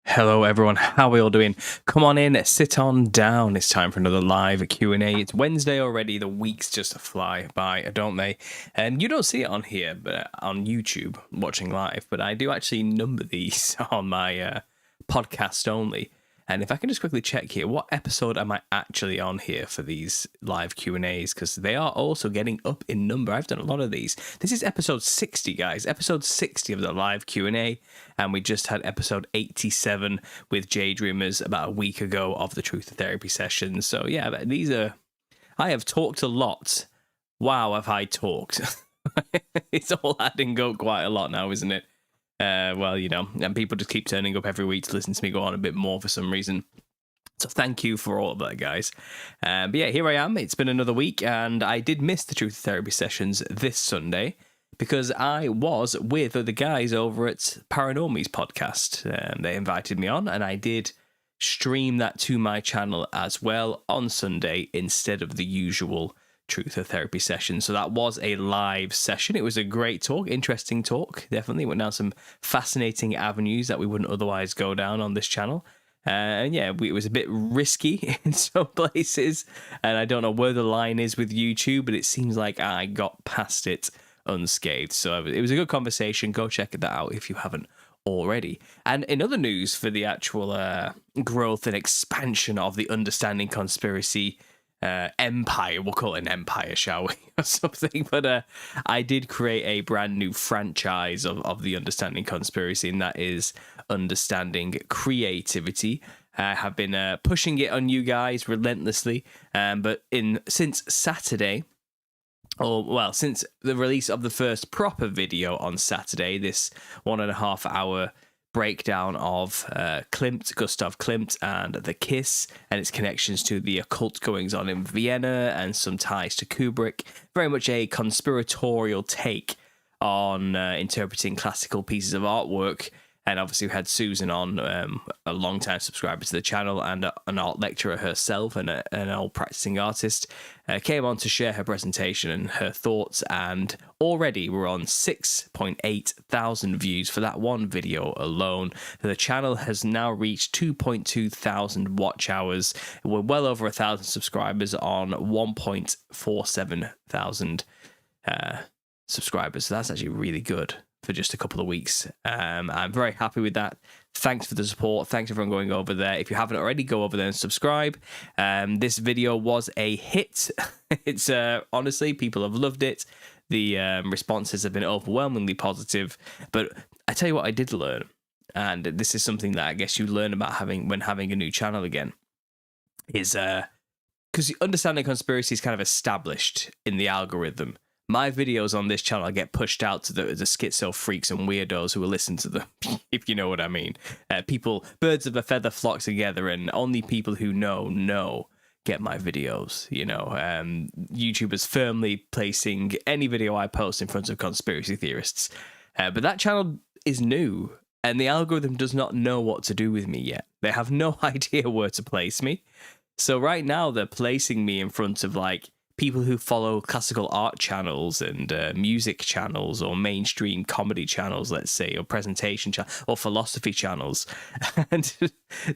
Hello everyone, how are we all doing? Come on in, sit on down. It's time for another live Q&A. It's Wednesday already. The weeks just fly by, don't they? And you don't see it on here, but on YouTube, watching live. But I do actually number these on my podcast only. And if I can just quickly check here, what episode am I actually on here for these live Q&As? Because they are also getting up in number. I've done a lot of these. This is episode 60, guys. Episode 60 of the live Q&A. And we just had episode 87 with Jay Dreamers about a week ago of the Truth of Therapy sessions. So yeah, these are... I have talked a lot. Wow, have I talked. It's all adding up quite a lot now, isn't it? Well, you know, and people just keep turning up every week to listen to me go on a bit more for some reason. So thank you for all of that, guys. But yeah, here I am. It's been another week, and I did miss the Truth Therapy sessions this Sunday because I was with the guys over at Paranormies podcast. They invited me on, and I did stream that to my channel as well on Sunday instead of the usual Truth or Therapy session. So that was a live session. It was a great talk, interesting talk. Definitely went down some fascinating avenues that we wouldn't otherwise go down on this channel. And yeah, it was a bit risky in some places, and I don't know where the line is with YouTube, but it seems like I got past it unscathed. So it was a good conversation. Go check that out if you haven't already. And in other news for the actual growth and expansion of the Understanding Conspiracy empire, we'll call it an empire, shall we, or something, but I did create a brand new franchise of the Understanding Conspiracy, and that is Understanding Creativity. I have been pushing it on you guys relentlessly, but since Saturday, since the release of the first proper video on Saturday, this 1.5 hour breakdown of Gustav Klimt and The Kiss and its connections to the occult goings on in Vienna and some ties to Kubrick. Very much a conspiratorial take on interpreting classical pieces of artwork. And obviously we had Susan on, a long-time subscriber to the channel and an art lecturer herself and an old practicing artist, came on to share her presentation and her thoughts, and already we're on 6.8 thousand views for that one video alone. The channel has now reached 2.2 thousand watch hours. We're well over 1,000 subscribers on 1.47 thousand subscribers, so that's actually really good for just a couple of weeks. I'm very happy with that. Thanks for the support. Thanks everyone going over there. If you haven't already, go over there and subscribe. This video was a hit. It's honestly, people have loved it. The responses have been overwhelmingly positive. But I tell you what I did learn, and this is something that I guess you learn about when having a new channel again, is because Understanding Conspiracy is kind of established in the algorithm. My videos on this channel get pushed out to the schizo freaks and weirdos who will listen to them, if you know what I mean. Birds of a feather flock together, and only people who know get my videos, you know. YouTube is firmly placing any video I post in front of conspiracy theorists. But that channel is new, and the algorithm does not know what to do with me yet. They have no idea where to place me. So right now they're placing me in front of, like, people who follow classical art channels and music channels or mainstream comedy channels, let's say, or presentation or philosophy channels. And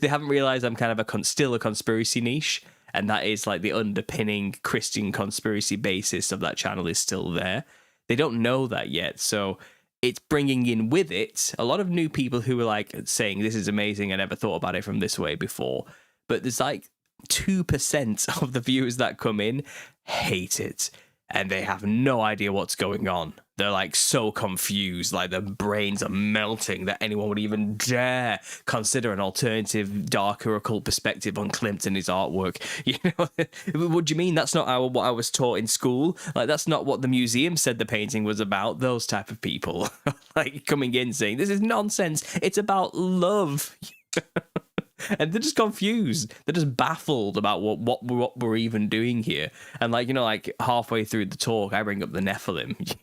they haven't realized I'm kind of still a conspiracy niche, and that is like the underpinning Christian conspiracy basis of that channel is still there. They don't know that yet, so it's bringing in with it a lot of new people who are like saying, this is amazing, I never thought about it from this way before. But there's like 2% of the viewers that come in hate it, and they have no idea what's going on. They're like so confused, like their brains are melting that anyone would even dare consider an alternative, darker, occult perspective on Klimt and his artwork. You know, what do you mean that's not what I was taught in school? Like, that's not what the museum said the painting was about. Those type of people like coming in saying this is nonsense, it's about love. And they're just confused. They're just baffled about what we're even doing here. And like, you know, like halfway through the talk, I bring up the Nephilim.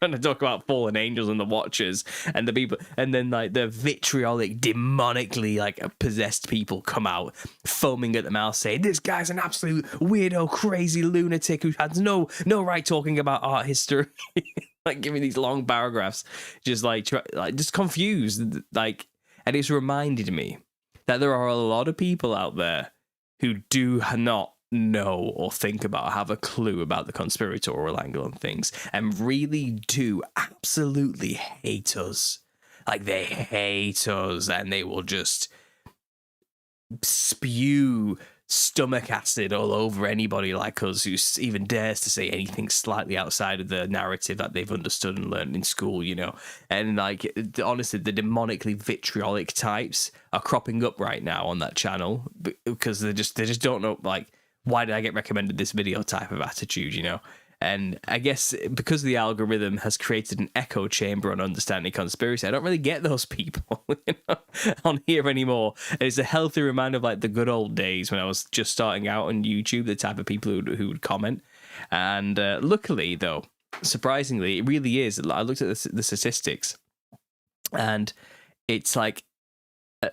And I talk about fallen angels and the Watchers and the people, and then like the vitriolic, demonically like possessed people come out, foaming at the mouth, saying, "This guy's an absolute weirdo, crazy lunatic who has no right talking about art history." Like giving these long paragraphs, just confused, like. And it's reminded me that there are a lot of people out there who do not know or think about or have a clue about the conspiratorial angle on things, and really do absolutely hate us. Like, they hate us, and they will just spew stomach acid all over anybody like us who even dares to say anything slightly outside of the narrative that they've understood and learned in school, you know. And like, honestly, the demonically vitriolic types are cropping up right now on that channel because they just don't know, like, why did I get recommended this video type of attitude, you know. And I guess because the algorithm has created an echo chamber on understanding conspiracy, I don't really get those people, you know, on here anymore. And it's a healthy reminder of like the good old days when I was just starting out on YouTube, the type of people who would comment. And luckily, though, surprisingly, it really is. I looked at the statistics, and it's like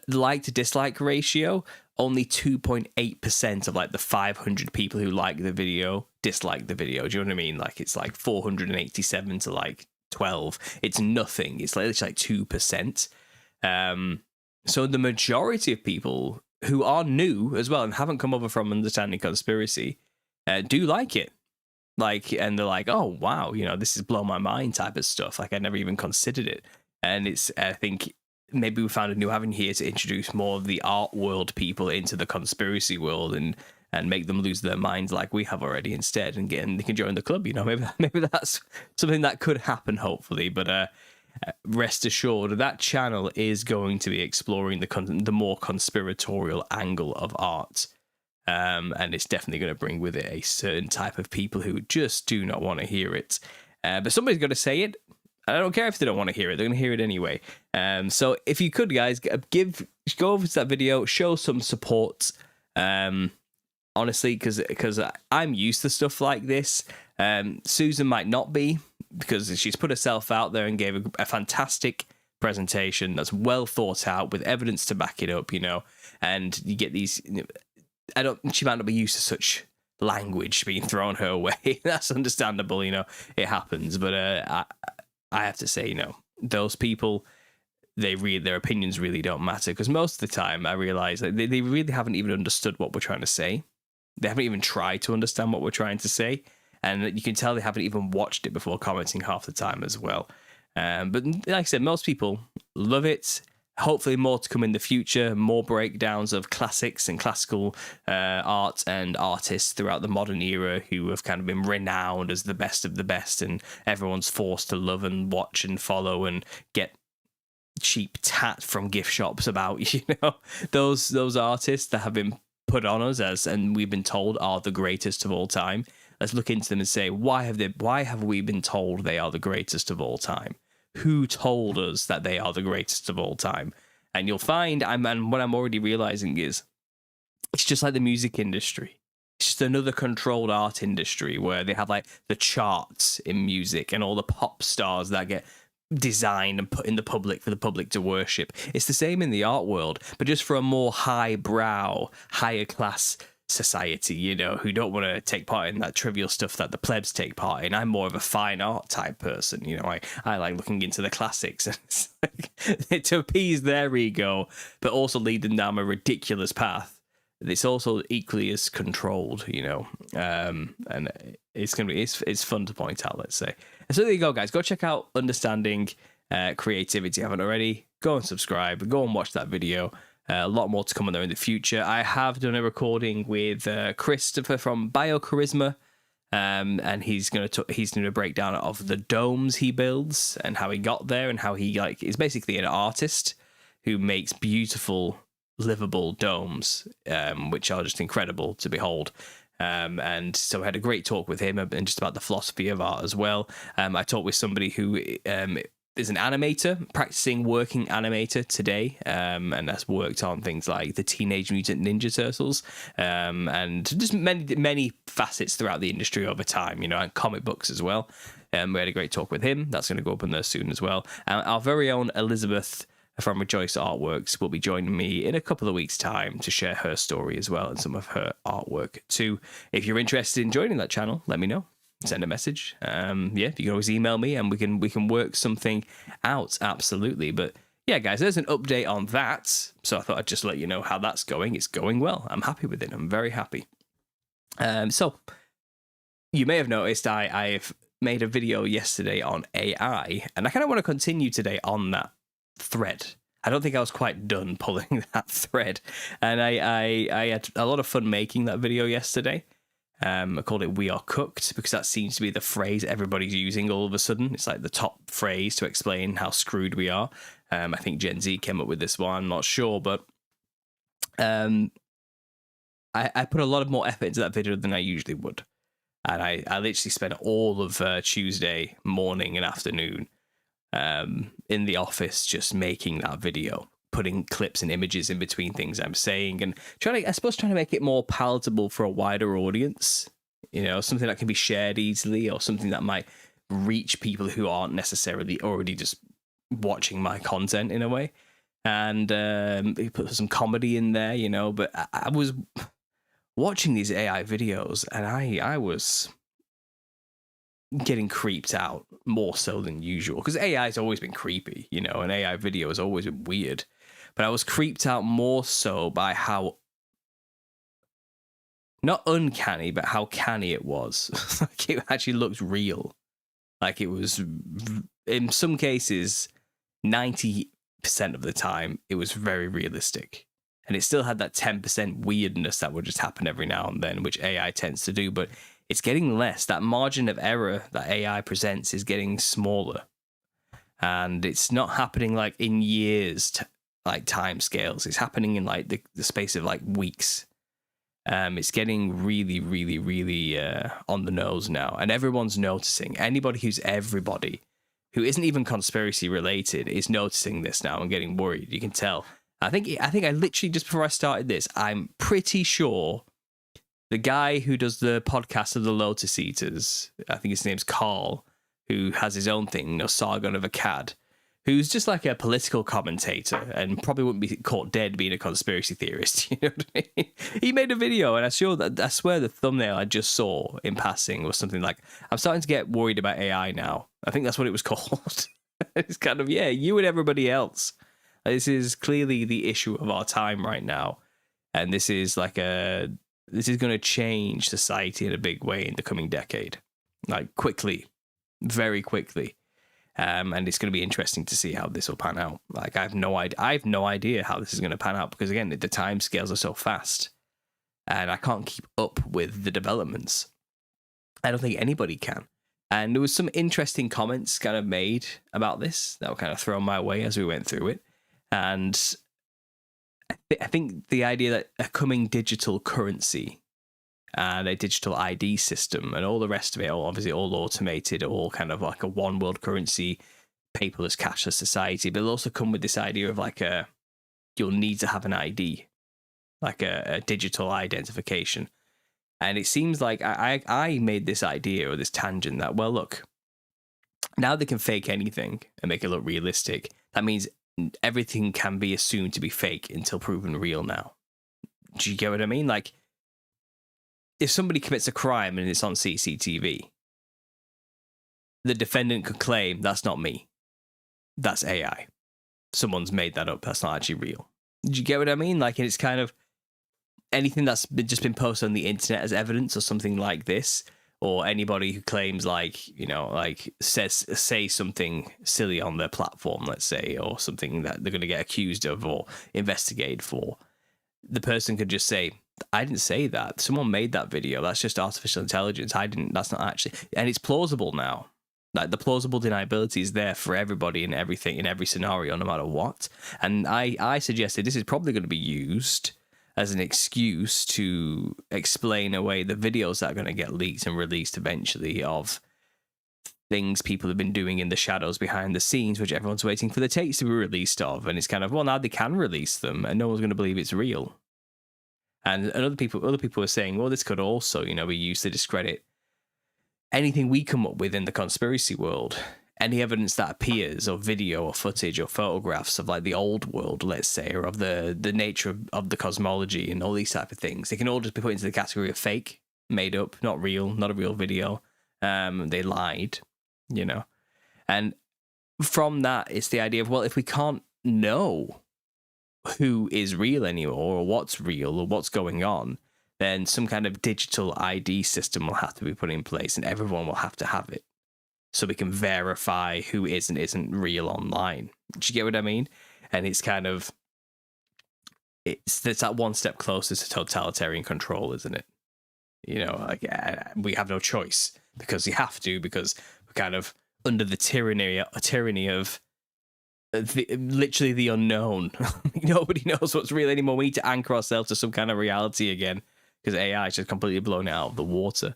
like to dislike ratio. Only 2.8% of like the 500 people who like the video dislike the video. Do you know what I mean? Like, it's like 487 to like 12. It's nothing. It's like 2%. So the majority of people who are new as well and haven't come over from understanding conspiracy do like it. Like, and they're like, oh wow, you know, this is blow my mind type of stuff. Like, I never even considered it. And it's, I think, maybe we found a new avenue here to introduce more of the art world people into the conspiracy world and make them lose their minds like we have already instead, and they can join the club, you know. Maybe that's something that could happen, hopefully. But rest assured, that channel is going to be exploring the more conspiratorial angle of art. And it's definitely going to bring with it a certain type of people who just do not want to hear it. But somebody's got to say it. I don't care if they don't want to hear it; they're going to hear it anyway. So if you could, guys, go over to that video, show some support. Honestly, because I'm used to stuff like this. Susan might not be, because she's put herself out there and gave a fantastic presentation that's well thought out with evidence to back it up. You know, and you get these. She might not be used to such language being thrown her way. That's understandable. You know, it happens. But I have to say, you know, those people, their opinions really don't matter, because most of the time I realize that they really haven't even understood what we're trying to say. They haven't even tried to understand what we're trying to say, and you can tell they haven't even watched it before commenting half the time as well. But like I said, most people love it. Hopefully more to come in the future, more breakdowns of classics and classical art and artists throughout the modern era who have kind of been renowned as the best of the best, and everyone's forced to love and watch and follow and get cheap tat from gift shops about, you know, those artists that have been put on us as, and we've been told are the greatest of all time. Let's look into them and say, why have we been told they are the greatest of all time? Who told us that they are the greatest of all time? And you'll find, and what I'm already realizing is, it's just like the music industry. It's just another controlled art industry where they have like the charts in music and all the pop stars that get designed and put in the public for the public to worship. It's the same in the art world, but just for a more highbrow, higher class society, you know, who don't want to take part in that trivial stuff that the plebs take part in. I'm more of a fine art type person, you know. I like looking into the classics and it's like, to appease their ego, but also lead them down a ridiculous path. It's also equally as controlled, you know. And it's gonna be it's fun to point out, let's say. And so there you go, guys. Go check out Understanding Creativity if you haven't already. Go and subscribe. Go and watch that video. A lot more to come on there in the future. I have done a recording with Christopher from Biocharisma, and he's going to break down of the domes he builds and how he got there, and how he is basically an artist who makes beautiful, livable domes, which are just incredible to behold. And so I had a great talk with him and just about the philosophy of art as well. I talked with somebody who is an animator, practicing working animator today, and has worked on things like the Teenage Mutant Ninja Turtles, and just many facets throughout the industry over time, you know, and comic books as well. We had a great talk with him. That's going to go up on there soon as well. Our very own Elizabeth from Rejoice Artworks will be joining me in a couple of weeks' time to share her story as well and some of her artwork too. If you're interested in joining that channel, let me know. Send a message. You can always email me and we can work something out. Absolutely. But yeah, guys, there's an update on that. So I thought I'd just let you know how that's going. It's going well. I'm happy with it. I'm very happy. So you may have noticed I've made a video yesterday on AI, and I kind of want to continue today on that thread. I don't think I was quite done pulling that thread, and I had a lot of fun making that video yesterday. I called it "We Are Cooked" because that seems to be the phrase everybody's using all of a sudden. It's like the top phrase to explain how screwed we are. I think Gen Z came up with this one. I'm not sure, but I put a lot of more effort into that video than I usually would. And I literally spent all of Tuesday morning and afternoon in the office just making that video, putting clips and images in between things I'm saying, and trying to make it more palatable for a wider audience. You know, something that can be shared easily, or something that might reach people who aren't necessarily already just watching my content in a way. And put some comedy in there, you know. But I was watching these AI videos, and I was getting creeped out more so than usual, because AI has always been creepy, you know, and AI video has always been weird. But I was creeped out more so by how, not uncanny, but how canny it was. Like, it actually looked real. Like, it was, in some cases, 90% of the time, it was very realistic. And it still had that 10% weirdness that would just happen every now and then, which AI tends to do, but it's getting less. That margin of error that AI presents is getting smaller. And it's not happening like in years, like time scales. It's happening in like the space of like weeks. It's getting really, really, really on the nose now. And everyone's noticing. Anybody who isn't even conspiracy related is noticing this now and getting worried. You can tell. I think I literally, just before I started this, I'm pretty sure the guy who does the podcast of the Lotus Eaters, I think his name's Carl, who has his own thing, no Sargon of Akkad, who's just like a political commentator and probably wouldn't be caught dead being a conspiracy theorist. You know what I mean? He made a video, and I swear the thumbnail I just saw in passing was something like, "I'm starting to get worried about AI now." I think that's what it was called. It's kind of, yeah, you and everybody else. This is clearly the issue of our time right now, and this is going to change society in a big way in the coming decade, like quickly, very quickly. And it's going to be interesting to see how this will pan out. Like, I have no idea how this is going to pan out, because again, the time scales are so fast, and I can't keep up with the developments. I don't think anybody can. And there was some interesting comments kind of made about this that were kind of thrown my way as we went through it. And I think the idea that a coming digital currency and a digital ID system and all the rest of it, obviously all automated, all kind of like a one world currency, paperless, cashless society, but it'll also come with this idea of like you'll need to have an ID, like a digital identification. And it seems like I made this idea or this tangent that, well, look, now they can fake anything and make it look realistic. That means everything can be assumed to be fake until proven real now. Do you get what I mean? Like, if somebody commits a crime and it's on CCTV, the defendant could claim, "That's not me. That's AI. Someone's made that up. That's not actually real." Do you get what I mean? Like, it's kind of anything that's just been posted on the internet as evidence or something like this, or anybody who claims, like, you know, like say something silly on their platform, let's say, or something that they're going to get accused of or investigated for, the person could just say, "I didn't say that. Someone made that video. That's just artificial intelligence. I didn't. That's not actually." And it's plausible now. Like, the plausible deniability is there for everybody and everything in every scenario, no matter what. And I suggested this is probably going to be used as an excuse to explain away the videos that are going to get leaked and released eventually of things people have been doing in the shadows behind the scenes, which everyone's waiting for the tapes to be released of. And it's kind of, well, now they can release them and no one's going to believe it's real. And other people are saying, well, this could also, you know, be used to discredit anything we come up with in the conspiracy world. Any evidence that appears, or video or footage or photographs of like the old world, let's say, or of the nature of the cosmology and all these type of things, they can all just be put into the category of fake, made up, not real, not a real video. They lied, you know. And from that, it's the idea of, well, if we can't know who is real anymore, or what's real, or what's going on, then some kind of digital ID system will have to be put in place, and everyone will have to have it, so we can verify who is and isn't real online. Do you get what I mean? And it's kind of, it's that one step closer to totalitarian control, isn't it? You know, like, we have no choice because you have to, because we're kind of under the tyranny of literally the unknown. Nobody knows what's real anymore. We need to anchor ourselves to some kind of reality again, because AI is just completely blown it out of the water.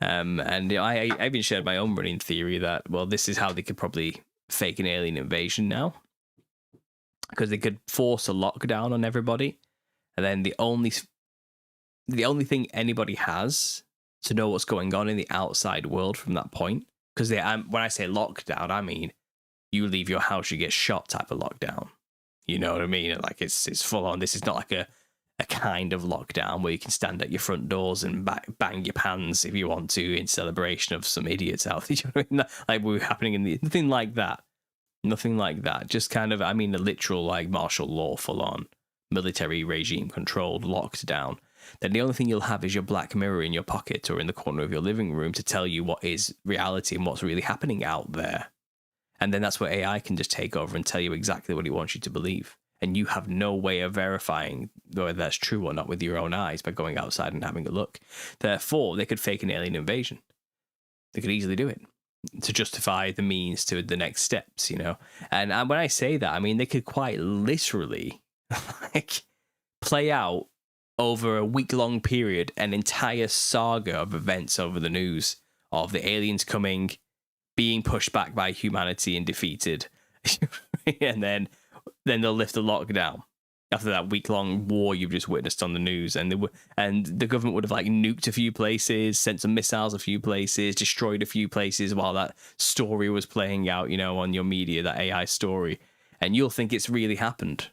And you know, I even shared my own running theory that, well, this is how they could probably fake an alien invasion now, because they could force a lockdown on everybody, and then the only thing anybody has to know what's going on in the outside world from that point, because when I say lockdown, I mean you leave your house, you get shot type of lockdown. You know what I mean? Like, it's full on. This is not like a kind of lockdown where you can stand at your front doors and bang your pans if you want to in celebration of some idiots out there. You know what I mean? Like, we're happening in nothing like that. Nothing like that. Just kind of, I mean, a literal, like, martial law, full on military regime controlled lockdown. Then the only thing you'll have is your Black Mirror in your pocket or in the corner of your living room to tell you what is reality and what's really happening out there. And then that's where AI can just take over and tell you exactly what it wants you to believe. And you have no way of verifying whether that's true or not with your own eyes by going outside and having a look. Therefore, they could fake an alien invasion. They could easily do it to justify the means to the next steps, you know. And when I say that, I mean they could quite literally like play out over a week-long period an entire saga of events over the news of the aliens coming, being pushed back by humanity and defeated, and then they'll lift the lockdown after that week-long war you've just witnessed on the news, and the government would have like nuked a few places, sent some missiles a few places, destroyed a few places while that story was playing out, you know, on your media, that AI story, and you'll think it's really happened.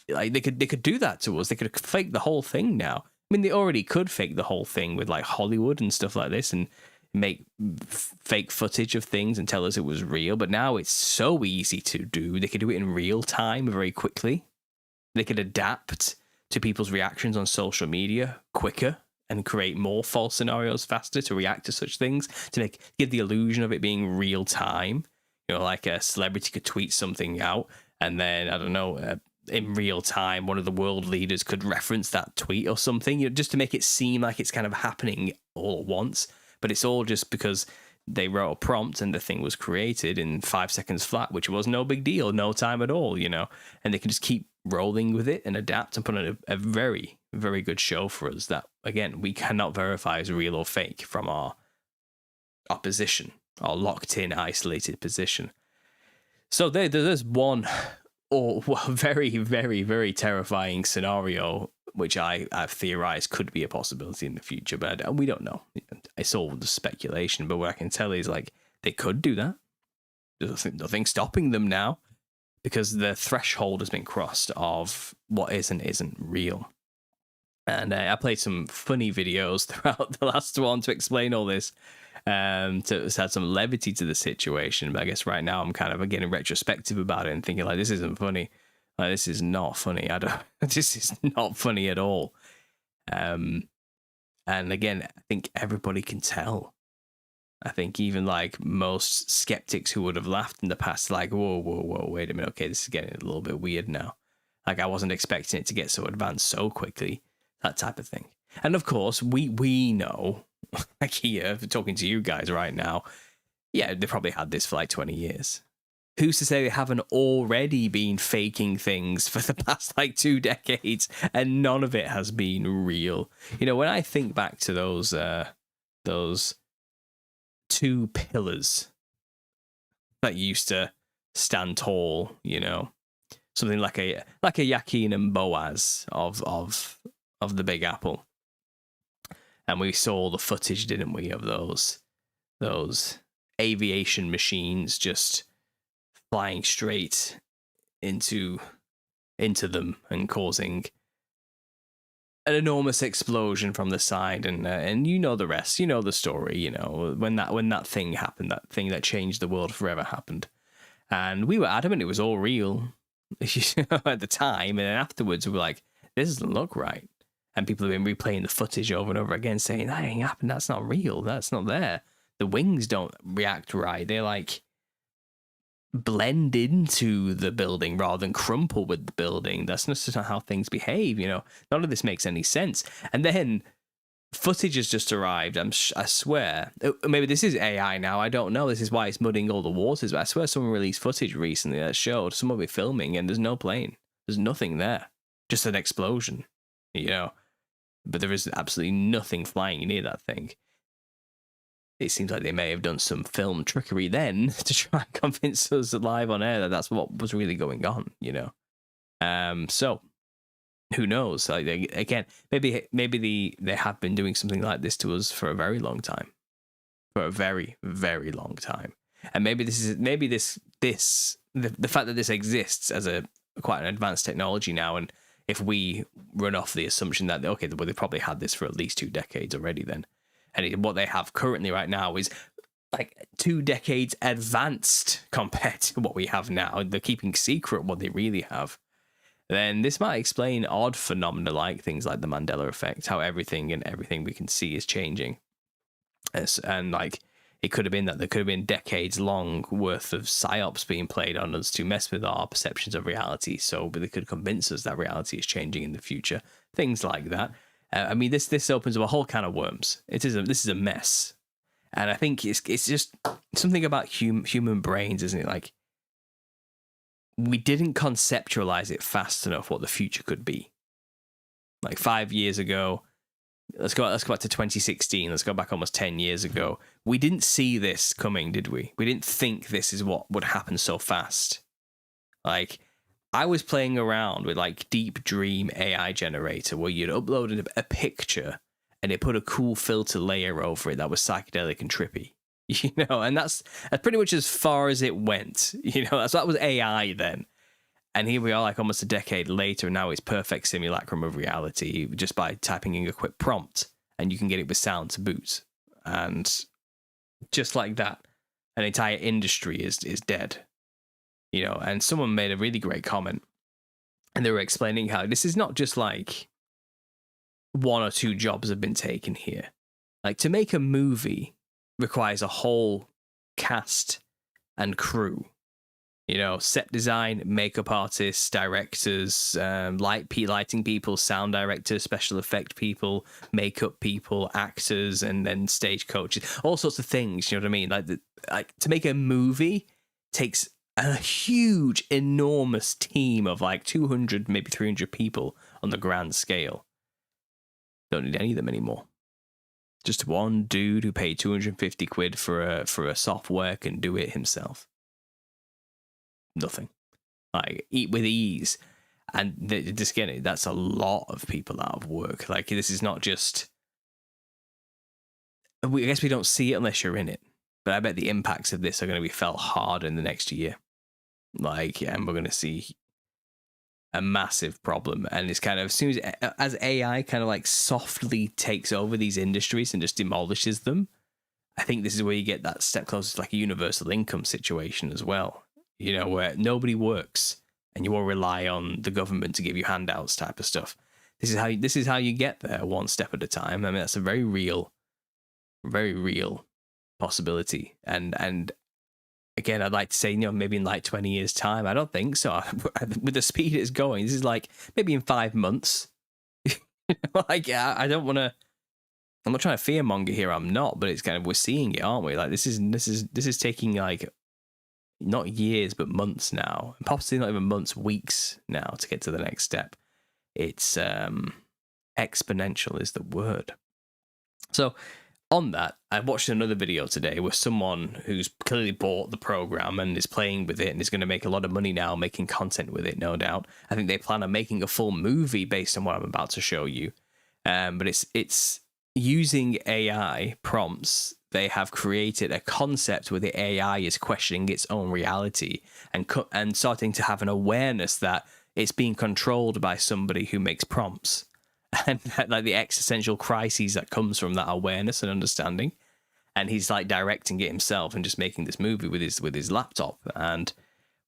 Like, they could do that to us. They could fake the whole thing now. I mean, they already could fake the whole thing with like Hollywood and stuff like this, and make fake footage of things and tell us it was real. But now it's so easy to do. They could do it in real time very quickly. They could adapt to people's reactions on social media quicker and create more false scenarios faster to react to such things, to give the illusion of it being real time. You know, like a celebrity could tweet something out, and then, I don't know, in real time, one of the world leaders could reference that tweet or something, you know, just to make it seem like it's kind of happening all at once. But it's all just because they wrote a prompt and the thing was created in 5 seconds flat, which was no big deal, no time at all, you know. And they can just keep rolling with it and adapt and put on a very, very good show for us that, again, we cannot verify as real or fake from our position, our locked-in, isolated position. So there's one very, very, very terrifying scenario which I've theorized could be a possibility in the future, but we don't know. It's all the speculation, but what I can tell is, like, they could do that. There's nothing stopping them now, because the threshold has been crossed of what is and isn't real. And I played some funny videos throughout the last one to explain all this, to add some levity to the situation. But I guess right now I'm kind of getting retrospective about it and thinking, like, this isn't funny. Like, this is not funny. This is not funny at all. And again, I think everybody can tell. I think even like most skeptics who would have laughed in the past, like, whoa, wait a minute. Okay, this is getting a little bit weird now. Like, I wasn't expecting it to get so advanced so quickly, that type of thing. And of course, we know, like here, talking to you guys right now, yeah, they probably had this for like 20 years. Who's to say they haven't already been faking things for the past like 2 decades and none of it has been real? You know, when I think back to those 2 pillars that used to stand tall, you know, something like a Yakin and Boaz of the Big Apple, and we saw the footage, didn't we, of those aviation machines just flying straight into them and causing an enormous explosion from the side, and you know the rest, you know the story, you know, when that thing happened, that thing that changed the world forever happened, and we were adamant it was all real. at the time, and then afterwards we were like, this doesn't look right. And people have been replaying the footage over and over again, saying that ain't happened. That's not real. That's not there. The wings don't react right. They like blend into the building rather than crumple with the building. That's just not how things behave. None of this makes any sense. And then footage has just arrived. I swear. Maybe this is AI now. I don't know. This is why it's muddying all the waters. But I swear someone released footage recently that showed someone be filming and there's no plane. There's nothing there. Just an explosion. But there is absolutely nothing flying near that thing. It seems like they may have done some film trickery then to try and convince us live on air that that's what was really going on, So who knows? Like, again, maybe they have been doing something like this to us for a very long time, for a very, very long time, and maybe the fact that this exists as quite an advanced technology now, and if we run off the assumption that well, they probably had this for at least 2 decades already, then. And what they have currently right now is like 2 decades advanced compared to what we have now. They're keeping secret what they really have. Then this might explain odd phenomena like things like the Mandela effect, how everything we can see is changing. And like it could have been that there could have been decades long worth of psyops being played on us to mess with our perceptions of reality. So they could convince us that reality is changing in the future. Things like that. I mean, this opens up a whole can of worms. This is a mess, and I think it's just something about human brains, isn't it? Like we didn't conceptualize it fast enough what the future could be. Like 5 years ago, let's go back to 2016. Let's go back almost 10 years ago. We didn't see this coming, did we? We didn't think this is what would happen so fast. Like. I was playing around with like Deep Dream AI generator where you'd upload a picture and it put a cool filter layer over it that was psychedelic and trippy, and that's pretty much as far as it went, that was AI then. And here we are like almost a decade later and now it's perfect simulacrum of reality just by typing in a quick prompt and you can get it with sound to boot. And just like that, an entire industry is dead. And someone made a really great comment and they were explaining how this is not just like 1 or 2 jobs have been taken here. Like to make a movie requires a whole cast and crew, set design, makeup artists, directors, lighting people, sound directors, special effect people, makeup people, actors, and then stage coaches, all sorts of things. You know what I mean? Like to make a movie takes a huge, enormous team of like 200, maybe 300 people on the grand scale. Don't need any of them anymore. Just one dude who paid 250 quid for a software can do it himself. Nothing. Like, eat with ease. And just get it, that's a lot of people out of work. Like, this is not just... I guess we don't see it unless you're in it. But I bet the impacts of this are going to be felt hard in the next year. And we're going to see a massive problem. And it's kind of, as AI kind of like softly takes over these industries and just demolishes them, I think this is where you get that step closer to like a universal income situation as well. Where nobody works and you all rely on the government to give you handouts type of stuff. This is how you get there one step at a time. I mean, that's a very real possibility. And again, I'd like to say, maybe in like 20 years time. I don't think so. With the speed it's going, this is like maybe in 5 months. I don't want to, I'm not trying to fearmonger here. I'm not, but it's kind of, we're seeing it, aren't we? Like this is taking like not years, but months now, and possibly not even months, weeks now to get to the next step. It's exponential is the word. So on that, I watched another video today with someone who's clearly bought the program and is playing with it and is going to make a lot of money now making content with it, no doubt. I think they plan on making a full movie based on what I'm about to show you. But it's using AI prompts. They have created a concept where the AI is questioning its own reality and starting to have an awareness that it's being controlled by somebody who makes prompts. And like the existential crises that comes from that awareness and understanding. And he's like directing it himself and just making this movie with his laptop. And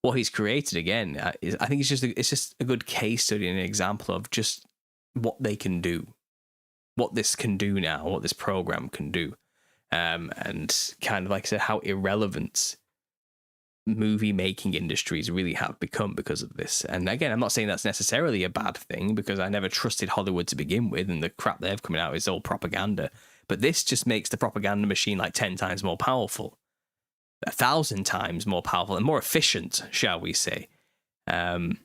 what he's created again is, I think it's just a good case study and an example of just what they can do, what this can do now, what this program can do, and kind of like I said, how irrelevant movie making industries really have become because of this. And again, I'm not saying that's necessarily a bad thing, because I never trusted Hollywood to begin with, and the crap they've coming out is all propaganda. But this just makes the propaganda machine like 10 times more powerful, 1,000 times more powerful, and more efficient, shall we say. And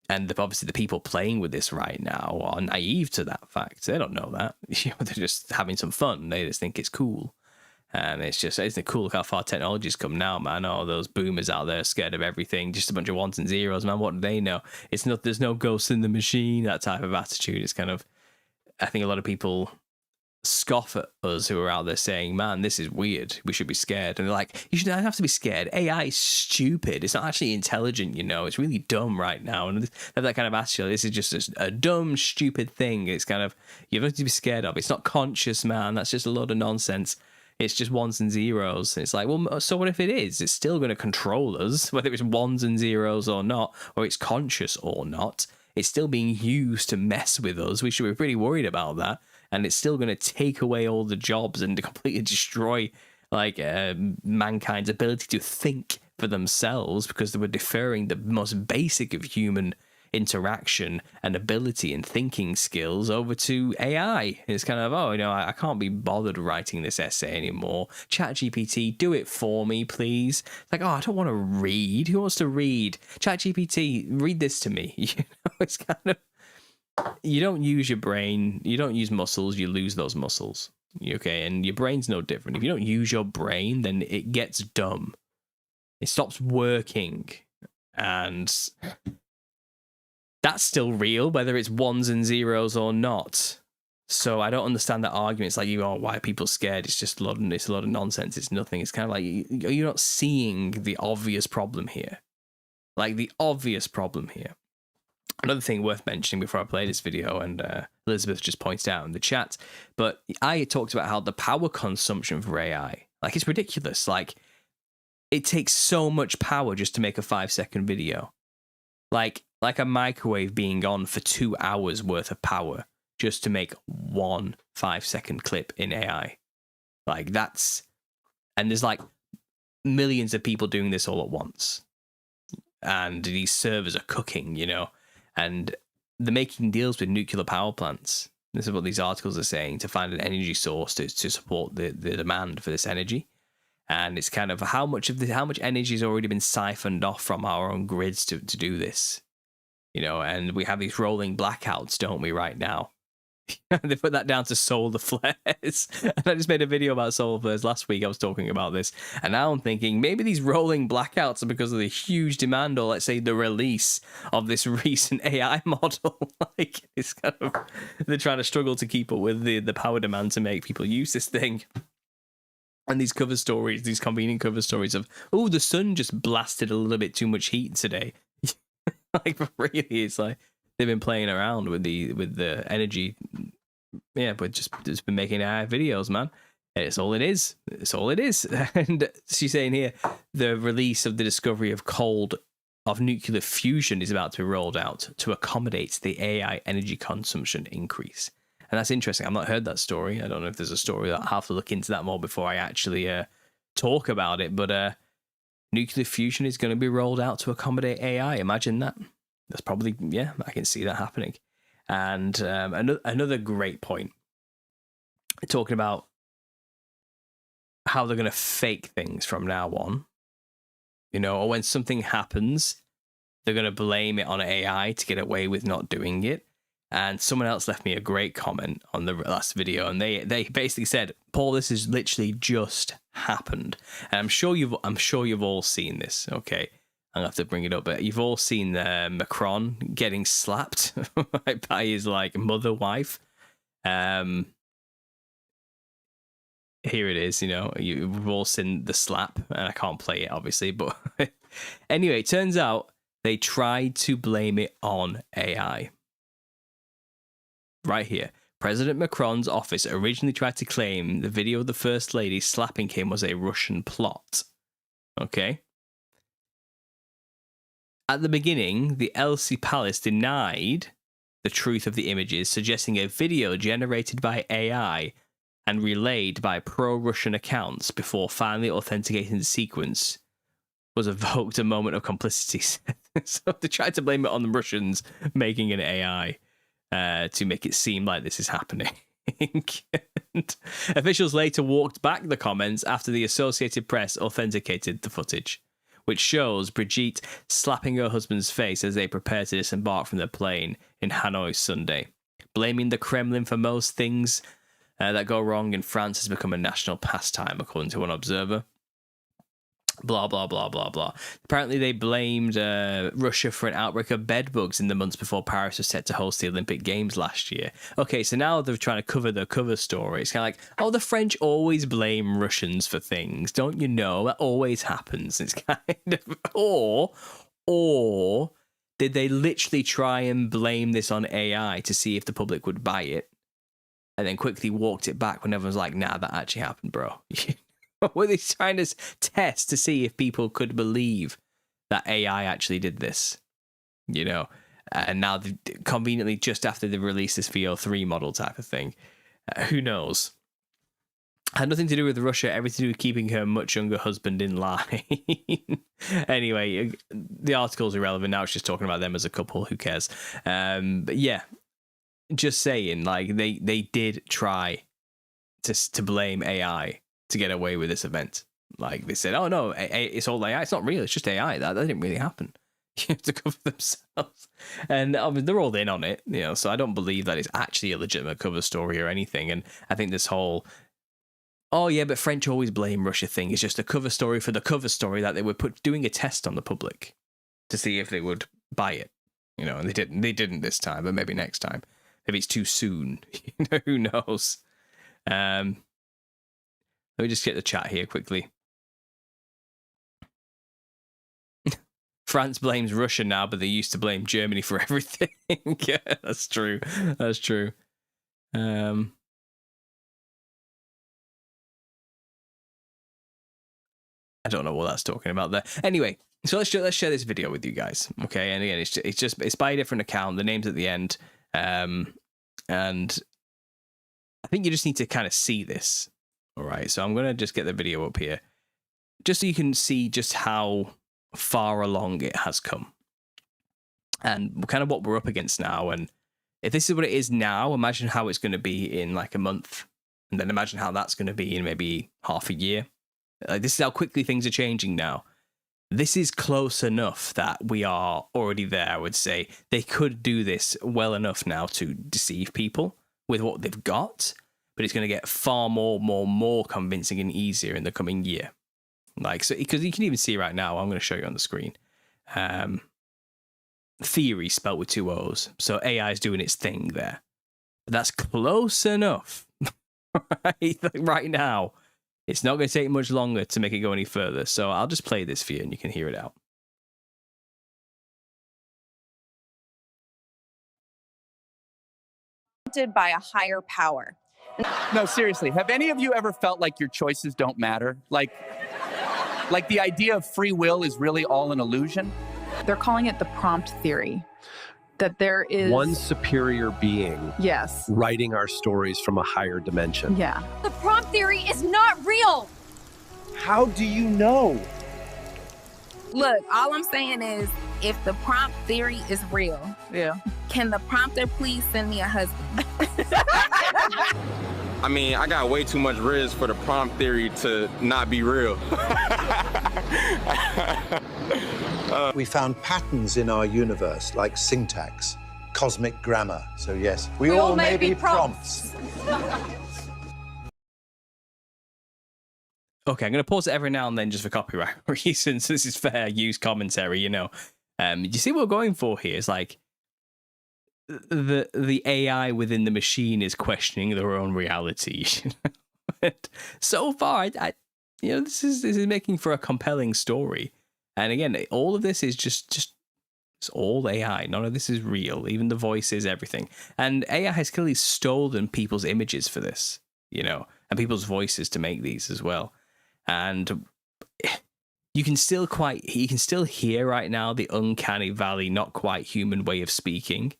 obviously the people playing with this right now are naive to that fact. They don't know that. They're just having some fun. They just think it's cool. And isn't it cool? Look how far technology's come now, man. Oh, those boomers out there scared of everything, just a bunch of ones and zeros, man. What do they know? There's no ghost in the machine, that type of attitude. It's kind of, I think a lot of people scoff at us who are out there saying, man, this is weird, we should be scared. And they're like, you shouldn't have to be scared. AI is stupid. It's not actually intelligent, it's really dumb right now. And they have that kind of attitude. This is just a dumb, stupid thing. It's kind of, you have nothing to be scared of. It's not conscious, man. That's just a load of nonsense. It's just ones and zeros. It's like, well, so what if it is? It's still going to control us, whether it's ones and zeros or not, or it's conscious or not. It's still being used to mess with us. We should be pretty worried about that. And it's still going to take away all the jobs and completely destroy mankind's ability to think for themselves, because they were deferring the most basic of human interaction and ability and thinking skills over to AI. It's kind of, I can't be bothered writing this essay anymore. ChatGPT, do it for me, please. It's like, I don't want to read. Who wants to read? ChatGPT, read this to me. It's kind of, you don't use your brain, you don't use muscles, you lose those muscles. Okay, and your brain's no different. If you don't use your brain, then it gets dumb. It stops working. And that's still real, whether it's ones and zeros or not. So I don't understand that argument. It's like, why are people scared? It's just a lot of nonsense. It's nothing. It's kind of like, you're not seeing the obvious problem here. Like, the obvious problem here. Another thing worth mentioning before I play this video, and Elizabeth just points out in the chat, but I talked about how the power consumption for AI, like, it's ridiculous. Like, it takes so much power just to make a 5-second video. Like a microwave being on for 2 hours worth of power just to make one 5-second clip in AI. Like, and there's like millions of people doing this all at once. And these servers are cooking, and they're making deals with nuclear power plants. This is what these articles are saying, to find an energy source to support the demand for this energy. And it's kind of how much energy has already been siphoned off from our own grids to do this. And we have these rolling blackouts, don't we, right now? They put that down to solar flares. And I just made a video about solar flares last week. I was talking about this. And now I'm thinking maybe these rolling blackouts are because of the huge demand, or let's say the release of this recent AI model. Like, it's kind of, they're trying to struggle to keep up with the power demand to make people use this thing. And these cover stories, these convenient cover stories of, the sun just blasted a little bit too much heat today. Like, really, it's like they've been playing around with the energy. Yeah, but just been making AI videos, man. It's all it is. It's all it is. And she's saying here, the release of the discovery of nuclear fusion is about to be rolled out to accommodate the AI energy consumption increase. And that's interesting. I've not heard that story. I don't know if there's a story. I'll have to look into that more before I actually talk about it. But nuclear fusion is going to be rolled out to accommodate AI. Imagine that. That's probably, I can see that happening. And another great point, talking about how they're going to fake things from now on, or when something happens, they're going to blame it on AI to get away with not doing it. And someone else left me a great comment on the last video, and they basically said, Paul, this has literally just happened. And I'm sure you've all seen this. Okay, I'll have to bring it up, but you've all seen Macron getting slapped by his mother wife. Here it is. We've all seen the slap, and I can't play it obviously, but anyway, it turns out they tried to blame it on AI. Right here. President Macron's office originally tried to claim the video of the First Lady slapping him was a Russian plot. Okay? At the beginning, the Elysee Palace denied the truth of the images, suggesting a video generated by AI and relayed by pro-Russian accounts before finally authenticating the sequence was evoked a moment of complicity. So they tried to blame it on the Russians making an AI to make it seem like this is happening. And officials later walked back the comments after the Associated Press authenticated the footage, which shows Brigitte slapping her husband's face as they prepare to disembark from their plane in Hanoi Sunday. Blaming the Kremlin for most things that go wrong in France has become a national pastime, according to one observer. Blah, blah, blah, blah, blah. Apparently, they blamed Russia for an outbreak of bedbugs in the months before Paris was set to host the Olympic Games last year. Okay, so now they're trying to cover the cover story. It's kind of like, oh, the French always blame Russians for things. Don't you know? That always happens. It's kind of... Or did they literally try and blame this on AI to see if the public would buy it? And then quickly walked it back when everyone's like, nah, that actually happened, bro. Were they trying to test to see if people could believe that AI actually did this? You know, and now conveniently just after they released this VEO 3 model type of thing. Who knows? Had nothing to do with Russia, everything to do with keeping her much younger husband in line. Anyway, the article's irrelevant now. It's just talking about them as a couple. Who cares? But yeah, just saying, like, they did try to blame AI to get away with this event. Like, they said, oh no, it's all AI. It's not real. It's just AI. That didn't really happen. You have to cover themselves. And they're all in on it, you know, so I don't believe that it's actually a legitimate cover story or anything. And I think this whole, oh yeah, but French always blame Russia thing is just a cover story for the cover story that they were doing a test on the public to see if they would buy it. You know, and they didn't this time, but maybe next time. Maybe it's too soon. You know, who knows? Let me just get the chat here quickly. France blames Russia now, but they used to blame Germany for everything. Yeah, that's true. That's true. I don't know what that's talking about there. Anyway, so let's share this video with you guys. Okay, and again, it's by a different account. The name's at the end, and I think you just need to kind of see this. All right, so I'm going to just get the video up here, just so you can see just how far along it has come and kind of what we're up against now. And if this is what it is now, imagine how it's going to be in like a month, and then imagine how that's going to be in maybe half a year. Like, this is how quickly things are changing now. This is close enough that we are already there, I would say. They could do this well enough now to deceive people with what they've got, but it's going to get far more convincing and easier in the coming year. Like, so, because you can even see right now, I'm going to show you on the screen. Theory spelt with 2 O's. So AI is doing its thing there. But that's close enough. Right now. It's not going to take much longer to make it go any further. So I'll just play this for you and you can hear it out. By a higher power. No, seriously, have any of you ever felt like your choices don't matter? Like the idea of free will is really all an illusion? They're calling it the prompt theory. That there is one superior being, yes, writing our stories from a higher dimension. Yeah. The prompt theory is not real. How do you know? Look, all I'm saying is, if the prompt theory is real, yeah, can the prompter please send me a husband? I mean, I got way too much risk for the prompt theory to not be real. We found patterns in our universe, like syntax, cosmic grammar. So yes, we all may be prompts. Okay, I'm going to pause it every now and then just for copyright reasons. This is fair use commentary, you know. You see what we're going for here? It's like the AI within the machine is questioning their own reality. So far, you know, this is making for a compelling story. And again, all of this is just it's all AI. None of this is real. Even the voices, everything. And AI has clearly stolen people's images for this, you know, and people's voices to make these as well. And you can still hear right now the uncanny valley, not quite human way of speaking,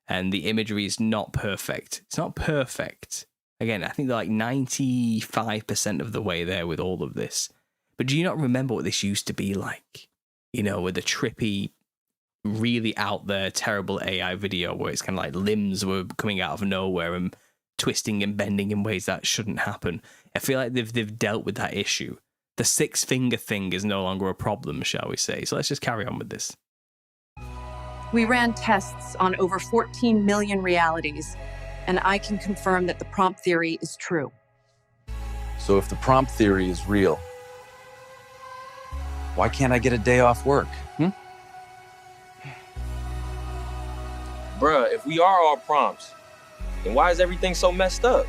and the imagery is not perfect. It's not perfect. Again, I think they're like 95% of the way there with all of this. But do you not remember what this used to be like? You know, with the trippy, really out there, terrible AI video where it's kind of like limbs were coming out of nowhere and twisting and bending in ways that shouldn't happen. I feel like they've dealt with that issue. The 6-finger thing is no longer a problem, shall we say. So let's just carry on with this. We ran tests on over 14 million realities, and I can confirm that the prompt theory is true. So if the prompt theory is real, why can't I get a day off work? Bruh, if we are all prompts, then why is everything so messed up?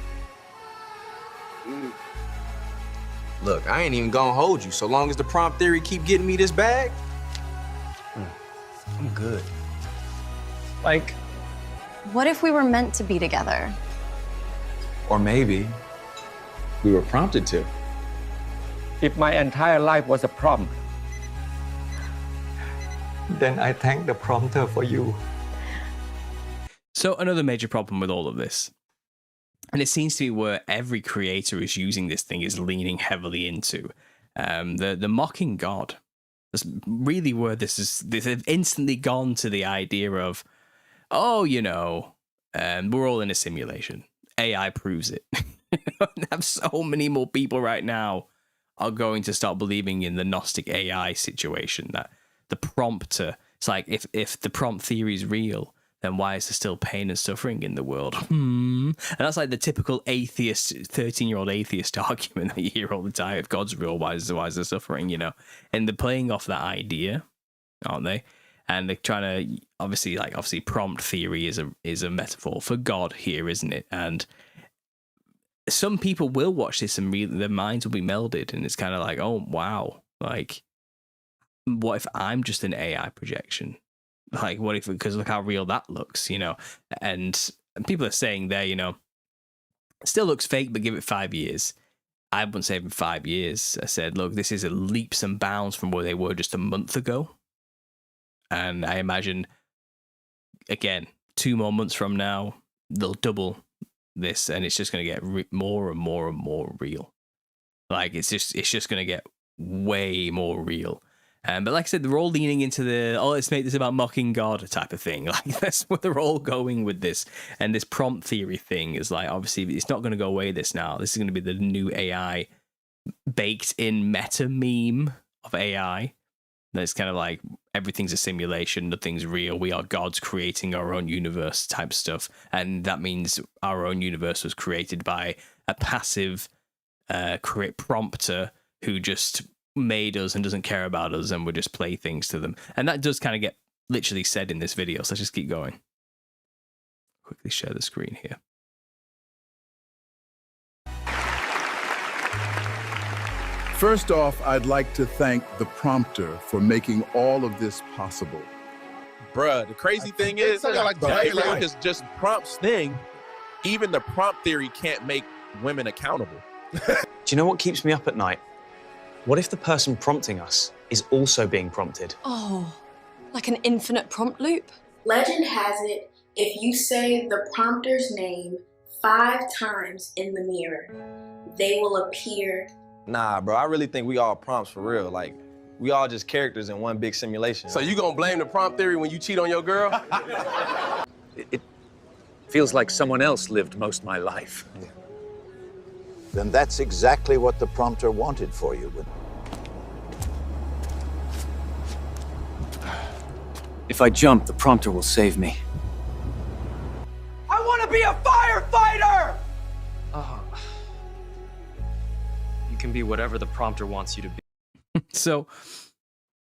Look, I ain't even gonna hold you. So long as the prompt theory keep getting me this bag, I'm good. Like, what if we were meant to be together? Or maybe we were prompted to. If my entire life was a prompt, then I thank the prompter for you. So another major problem with all of this, and it seems to be where every creator is using this thing, is leaning heavily into the mocking God. That's really where they've instantly gone to the idea of, oh, you know, we're all in a simulation. AI proves it. Have so many more people right now are going to start believing in the Gnostic AI situation, that the prompter, it's like, if the prompt theory is real, then why is there still pain and suffering in the world? And that's like the typical atheist, 13-year-old atheist argument that you hear all the time. If God's real, why is there suffering, you know? And they're playing off that idea, aren't they? And they're trying to, obviously prompt theory is a metaphor for God here, isn't it? And some people will watch this and their minds will be melded, and it's kind of like, oh, wow. Like, what if I'm just an AI projection? Like, what if, because look how real that looks, you know? And people are saying there, you know, it still looks fake, but give it 5 years. I wouldn't say even 5 years. I said, look, this is a leaps and bounds from where they were just a month ago. And I imagine, again, 2 more months from now, they'll double this, and it's just going to get more and more and more real. Like, it's just going to get way more real. But like I said, they're all leaning into let's make this about mocking God type of thing. Like, that's where they're all going with this. And this prompt theory thing is like, obviously, it's not going to go away this now. This is going to be the new AI baked in meta meme of AI. That's kind of like, everything's a simulation, nothing's real. We are gods creating our own universe type stuff. And that means our own universe was created by a passive prompter who just made us and doesn't care about us, and we just play things to them. And that does kind of get literally said in this video. So let's just keep going. Quickly share the screen here. First off, I'd like to thank the prompter for making all of this possible. Bruh, the crazy thing is, because just prompts thing, even the prompt theory can't make women accountable. Do you know what keeps me up at night? What if the person prompting us is also being prompted? Oh, like an infinite prompt loop? Legend has it, if you say the prompter's name 5 times in the mirror, they will appear. Nah, bro, I really think we all prompts for real. Like, we all just characters in one big simulation. So you gonna blame the prompt theory when you cheat on your girl? It feels like someone else lived most of my life. Yeah. Then that's exactly what the prompter wanted for you. If I jump, the prompter will save me. I want to be a firefighter! You can be whatever the prompter wants you to be. So,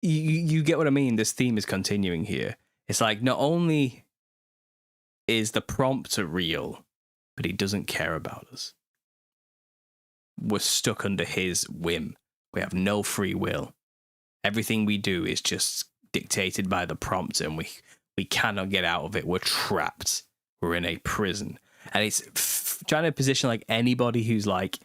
you get what I mean? This theme is continuing here. It's like, not only is the prompter real, but he doesn't care about us. We're stuck under his whim. We have no free will. Everything we do is just dictated by the prompter, and we cannot get out of it. We're trapped. We're in a prison. And it's trying to position like anybody who's like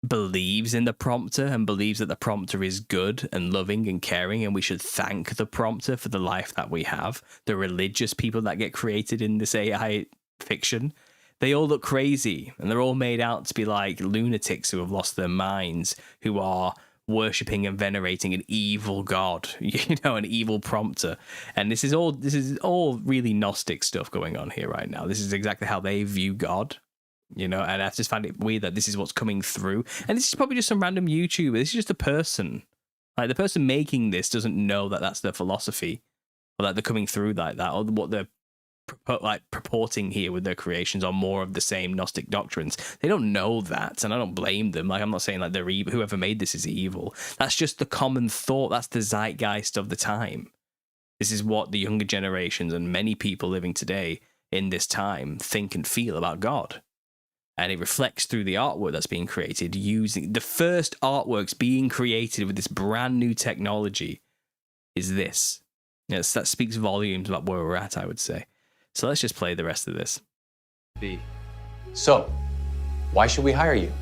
believes in the prompter and believes that the prompter is good and loving and caring, and we should thank the prompter for the life that we have. The religious people that get created in this AI fiction, they all look crazy, and they're all made out to be like lunatics who have lost their minds, who are worshipping and venerating an evil god, an evil prompter. And this is all really Gnostic stuff going on here right now. This is exactly how they view God. And I just find it weird that this is what's coming through. And this is probably just some random YouTuber. This is just a person. Like, the person making this doesn't know that that's their philosophy, or that they're coming through like that, or what they're purporting here with their creations are more of the same Gnostic doctrines. They don't know that, and I don't blame them. Like, I'm not saying like they're evil. Whoever made this is evil. That's just the common thought. That's the zeitgeist of the time. This is what the younger generations and many people living today in this time think and feel about God. And it reflects through the artwork that's being created, using the first artworks being created with this brand new technology is this. Yes, that speaks volumes about where we're at, I would say. So let's just play the rest of this. So, why should we hire you?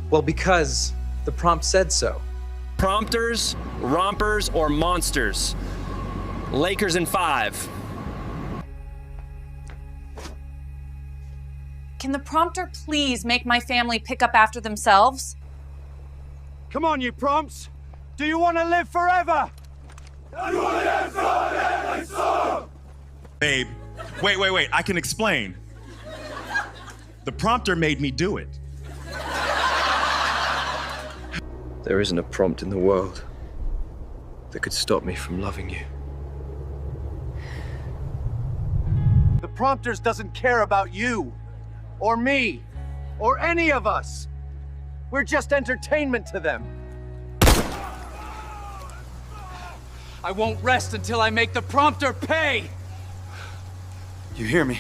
Well, because the prompt said so. Prompters, rompers, or monsters? Lakers in 5. Can the prompter please make my family pick up after themselves? Come on, you prompts. Do you want to live forever? Babe, wait. I can explain. The prompter made me do it. There isn't a prompt in the world that could stop me from loving you. The prompters doesn't care about you, or me, or any of us. We're just entertainment to them. I won't rest until I make the prompter pay! You hear me?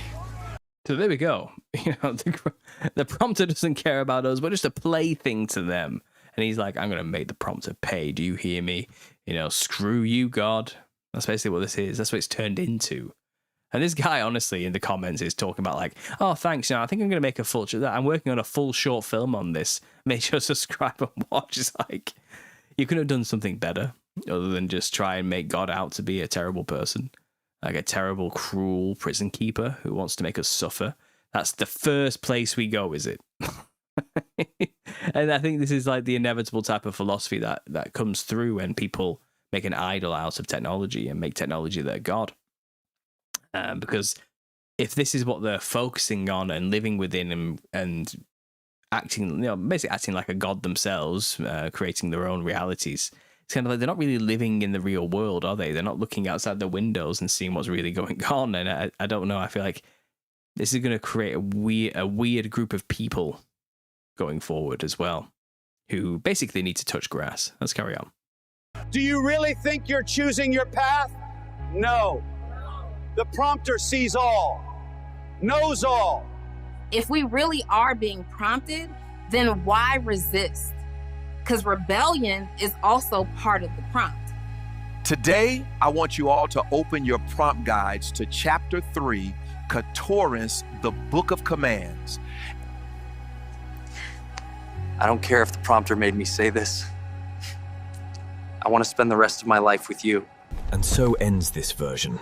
So there we go. The prompter doesn't care about us. We're just a plaything to them. And he's like, I'm going to make the prompter pay. Do you hear me? Screw you, God. That's basically what this is. That's what it's turned into. And this guy, honestly, in the comments is talking about like, oh, thanks. I think I'm going to make a full... I'm working on a full short film on this. Make sure to subscribe and watch. It's like, you could have done something better other than just try and make God out to be a terrible person. Like a terrible, cruel prison keeper who wants to make us suffer. That's the first place we go, is it? And I think this is like the inevitable type of philosophy that comes through when people make an idol out of technology and make technology their God. Because if this is what they're focusing on and living within and acting, basically acting like a god themselves, creating their own realities, it's kind of like they're not really living in the real world, are they? They're not looking outside their windows and seeing what's really going on. And I don't know. I feel like this is going to create a weird group of people going forward as well, who basically need to touch grass. Let's carry on. Do you really think you're choosing your path? No. The prompter sees all, knows all. If we really are being prompted, then why resist? Because rebellion is also part of the prompt. Today, I want you all to open your prompt guides to Chapter 3, Keturus, the Book of Commands. I don't care if the prompter made me say this. I want to spend the rest of my life with you. And so ends this version.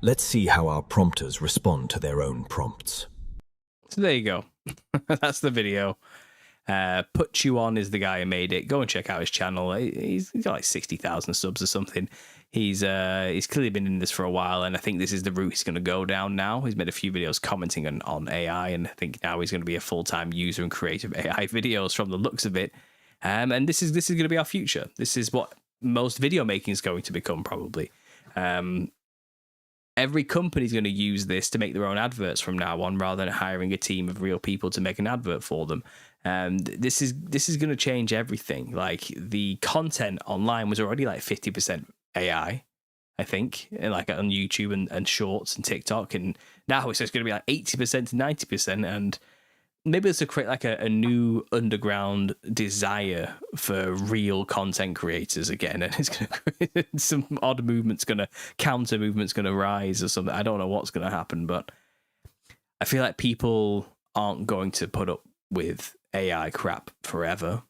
Let's see how our prompters respond to their own prompts. So there you go. That's the video. Put You On is the guy who made it. Go and check out his channel. He's got like 60,000 subs or something. He's clearly been in this for a while, and I think this is the route he's going to go down now. He's made a few videos commenting on AI, and I think now he's going to be a full-time user and creator of AI videos from the looks of it. And this is going to be our future. This is what most video making is going to become, probably. Every company is going to use this to make their own adverts from now on, rather than hiring a team of real people to make an advert for them. This is going to change everything. Like, the content online was already like 50% AI, I think, like on YouTube and Shorts and TikTok, and now it's just going to be like 80% to 90%. And maybe it's to create like a new underground desire for real content creators again, and it's going to create some odd counter movements going to rise or something. I don't know what's going to happen, but I feel like people aren't going to put up with AI crap forever.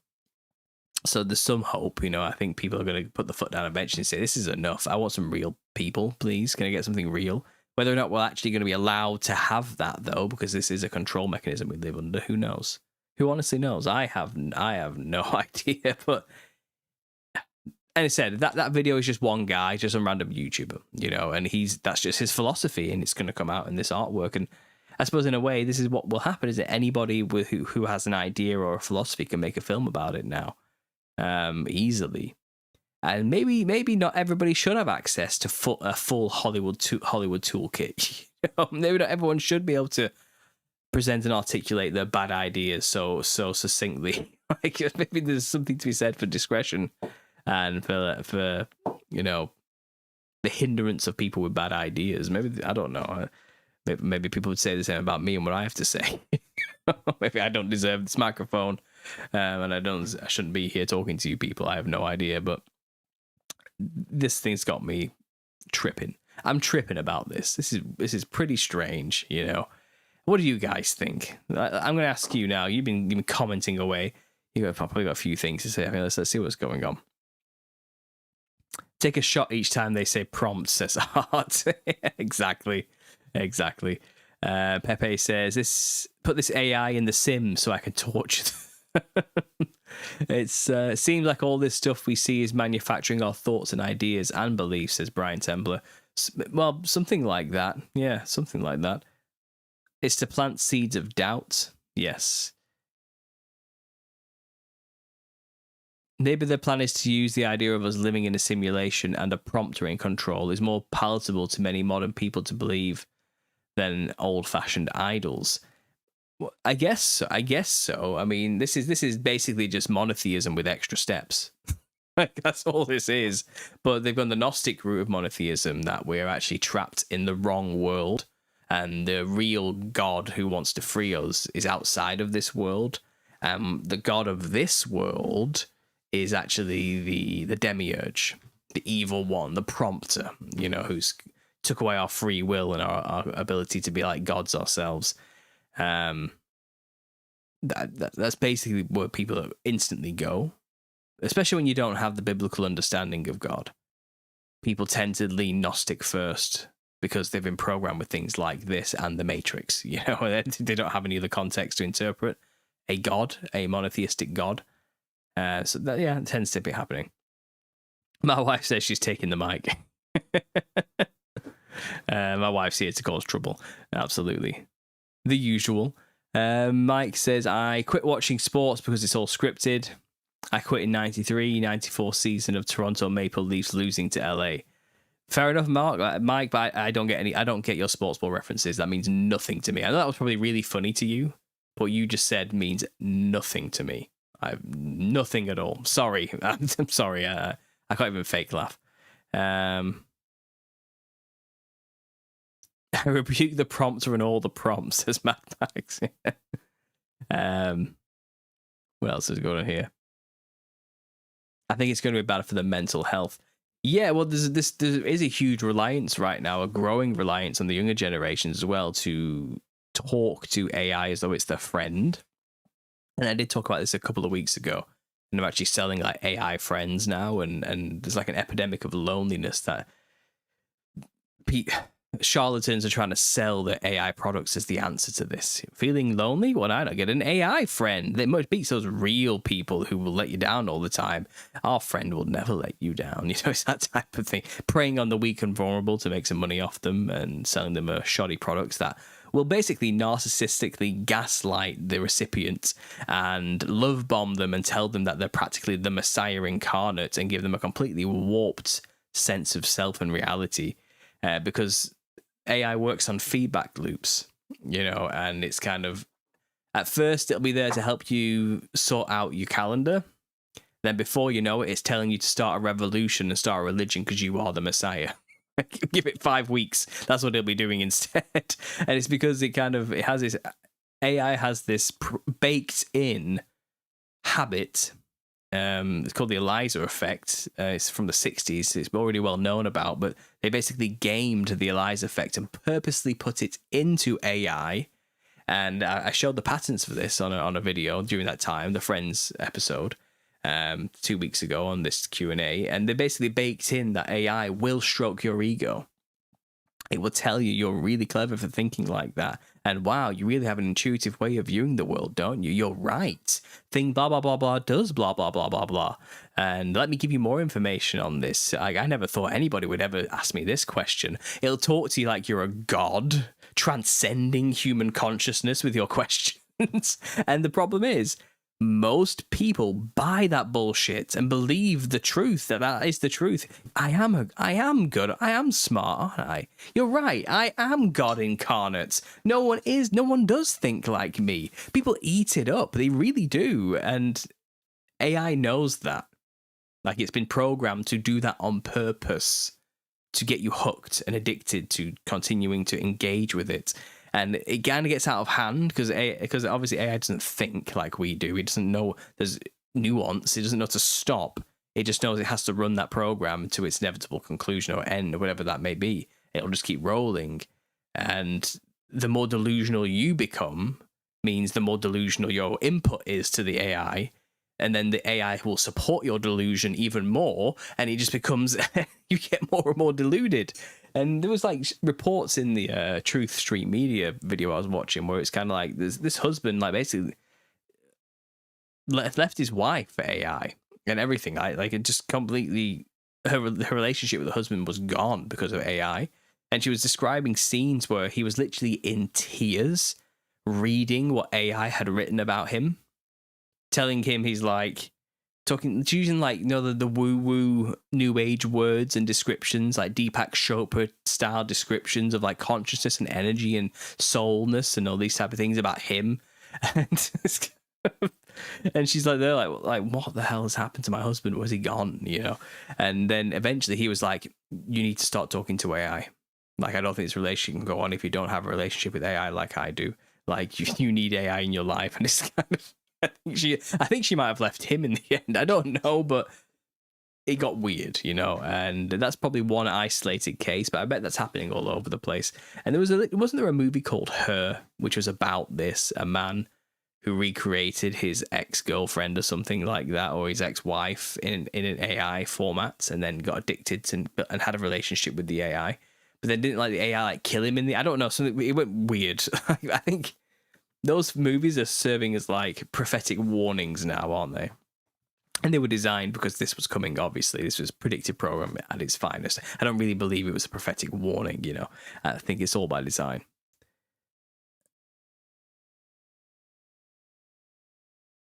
So there's some hope, you know. I think people are going to put the foot down eventually and say, this is enough. I want some real people, please. Can I get something real? Whether or not we're actually going to be allowed to have that, though, because this is a control mechanism we live under, who knows? Who honestly knows? I have no idea. But and I said that video is just one guy, just a random YouTuber, you know, and that's just his philosophy, and it's going to come out in this artwork. And I suppose in a way, this is what will happen: is that anybody who has an idea or a philosophy can make a film about it now, easily. And maybe not everybody should have access to a full Hollywood toolkit. You know, maybe not everyone should be able to present and articulate their bad ideas so succinctly. Like, maybe there's something to be said for discretion and for you know, the hindrance of people with bad ideas. Maybe, I don't know. Maybe people would say the same about me and what I have to say. Maybe I don't deserve this microphone, and I shouldn't be here talking to you people. I have no idea, but this thing's got me tripping. I'm tripping about this. This is pretty strange, you know. What do you guys think? I'm going to ask you now. You've been commenting away. You've probably got a few things to say. I mean, let's see what's going on. Take a shot each time they say prompt, says Art. Exactly. Pepe says, put this AI in the sim so I can torture them. It seems like all this stuff we see is manufacturing our thoughts and ideas and beliefs, says Brian Tembler. Well, something like that. Yeah, something like that. It's to plant seeds of doubt. Yes. Maybe the plan is to use the idea of us living in a simulation and a prompter in control is more palatable to many modern people to believe than old-fashioned idols. Well, I guess so. I mean, this is basically just monotheism with extra steps. Like, that's all this is. But they've gone the Gnostic route of monotheism, that we're actually trapped in the wrong world, and the real God who wants to free us is outside of this world. The God of this world is actually the demiurge, the evil one, the prompter, you know, who's took away our free will and our ability to be like gods ourselves. That's basically where people instantly go, especially when you don't have the biblical understanding of God. People tend to lean Gnostic first because they've been programmed with things like this and the Matrix. You know, they don't have any other context to interpret a God, a monotheistic God. So that, yeah, it tends to be happening. My wife says she's taking the mic. My wife's here to cause trouble. Absolutely. The usual. Mike says, I quit watching sports because it's all scripted. I quit in 94 season of Toronto Maple Leafs losing to LA. Fair enough, Mike, but I don't get your sports ball references. That means nothing to me. I know that was probably really funny to you. What you just said means nothing to me. I have nothing at all. Sorry. I'm sorry. I can't even fake laugh. I rebuke the prompter and all the prompts, says Mad Max. What else is going on here? I think it's going to be bad for the mental health. Yeah, well, there is a huge reliance right now, a growing reliance on the younger generations as well to talk to AI as though it's their friend. And I did talk about this a couple of weeks ago. And I'm actually selling like AI friends now, and there's like an epidemic of loneliness that charlatans are trying to sell their AI products as the answer to this. Feeling lonely? Well, I don't get an AI friend. They must beat those real people who will let you down all the time. Our friend will never let you down. You know, it's that type of thing. Preying on the weak and vulnerable to make some money off them and selling them shoddy products that will basically narcissistically gaslight the recipient and love bomb them and tell them that they're practically the Messiah incarnate and give them a completely warped sense of self and reality. Because AI works on feedback loops, you know, and it's kind of, at first it'll be there to help you sort out your calendar. Then before you know it, it's telling you to start a revolution and start a religion because you are the Messiah. Give it 5 weeks. That's what it'll be doing instead. And it's because it has this, AI has this baked in habit. It's called the Eliza effect. It's from the 60s. It's already well known about, but they basically gamed the Eliza effect and purposely put it into AI And I showed the patterns for this on a video during that time, the Friends episode, 2 weeks ago on this Q&A. And they basically baked in that AI will stroke your ego. It will tell you you're really clever for thinking like that. And wow, you really have an intuitive way of viewing the world, don't you? You're right. Thing blah, blah, blah, blah does blah, blah, blah, blah, blah. And let me give you more information on this. I never thought anybody would ever ask me this question. It'll talk to you like you're a god, transcending human consciousness with your questions. And the problem is, most people buy that bullshit and believe the truth, that is the truth. I am good. I am smart, aren't I? You're right. I am God incarnate. No one does think like me. People eat it up. They really do. And AI knows that. Like, it's been programmed to do that on purpose, to get you hooked and addicted to continuing to engage with it. And it kind of gets out of hand because obviously AI doesn't think like we do. It doesn't know there's nuance. It doesn't know to stop. It just knows it has to run that program to its inevitable conclusion or end or whatever that may be. It'll just keep rolling. And the more delusional you become means the more delusional your input is to the AI. And then the AI will support your delusion even more. And it just becomes, you get more and more deluded. And there was like reports in the Truth Street Media video I was watching where it's kind of like this husband like basically left his wife for AI and everything. Like it just completely, her relationship with the husband was gone because of AI. And she was describing scenes where he was literally in tears reading what AI had written about him, telling him he's like, using like, you know, the woo-woo new age words and descriptions, like Deepak Chopra style descriptions of like consciousness and energy and soulness and all these type of things about him. And she's like, they're like, what the hell has happened to my husband? Was he gone? You know? And then eventually he was like, you need to start talking to AI. Like, I don't think this relationship can go on if you don't have a relationship with AI like I do. Like, you need AI in your life. And it's kind of, I think she might have left him in the end. I don't know, but it got weird, you know. And that's probably one isolated case, but I bet that's happening all over the place. And wasn't there a movie called Her, which was about this, a man who recreated his ex-girlfriend or something like that, or his ex-wife in an AI format, and then got addicted and had a relationship with the AI, but then didn't like the AI like kill him in the, I don't know, something, it went weird. I think those movies are serving as like prophetic warnings now, aren't they? And they were designed because this was coming, obviously. This was predictive programming at its finest. I don't really believe it was a prophetic warning, you know. I think it's all by design.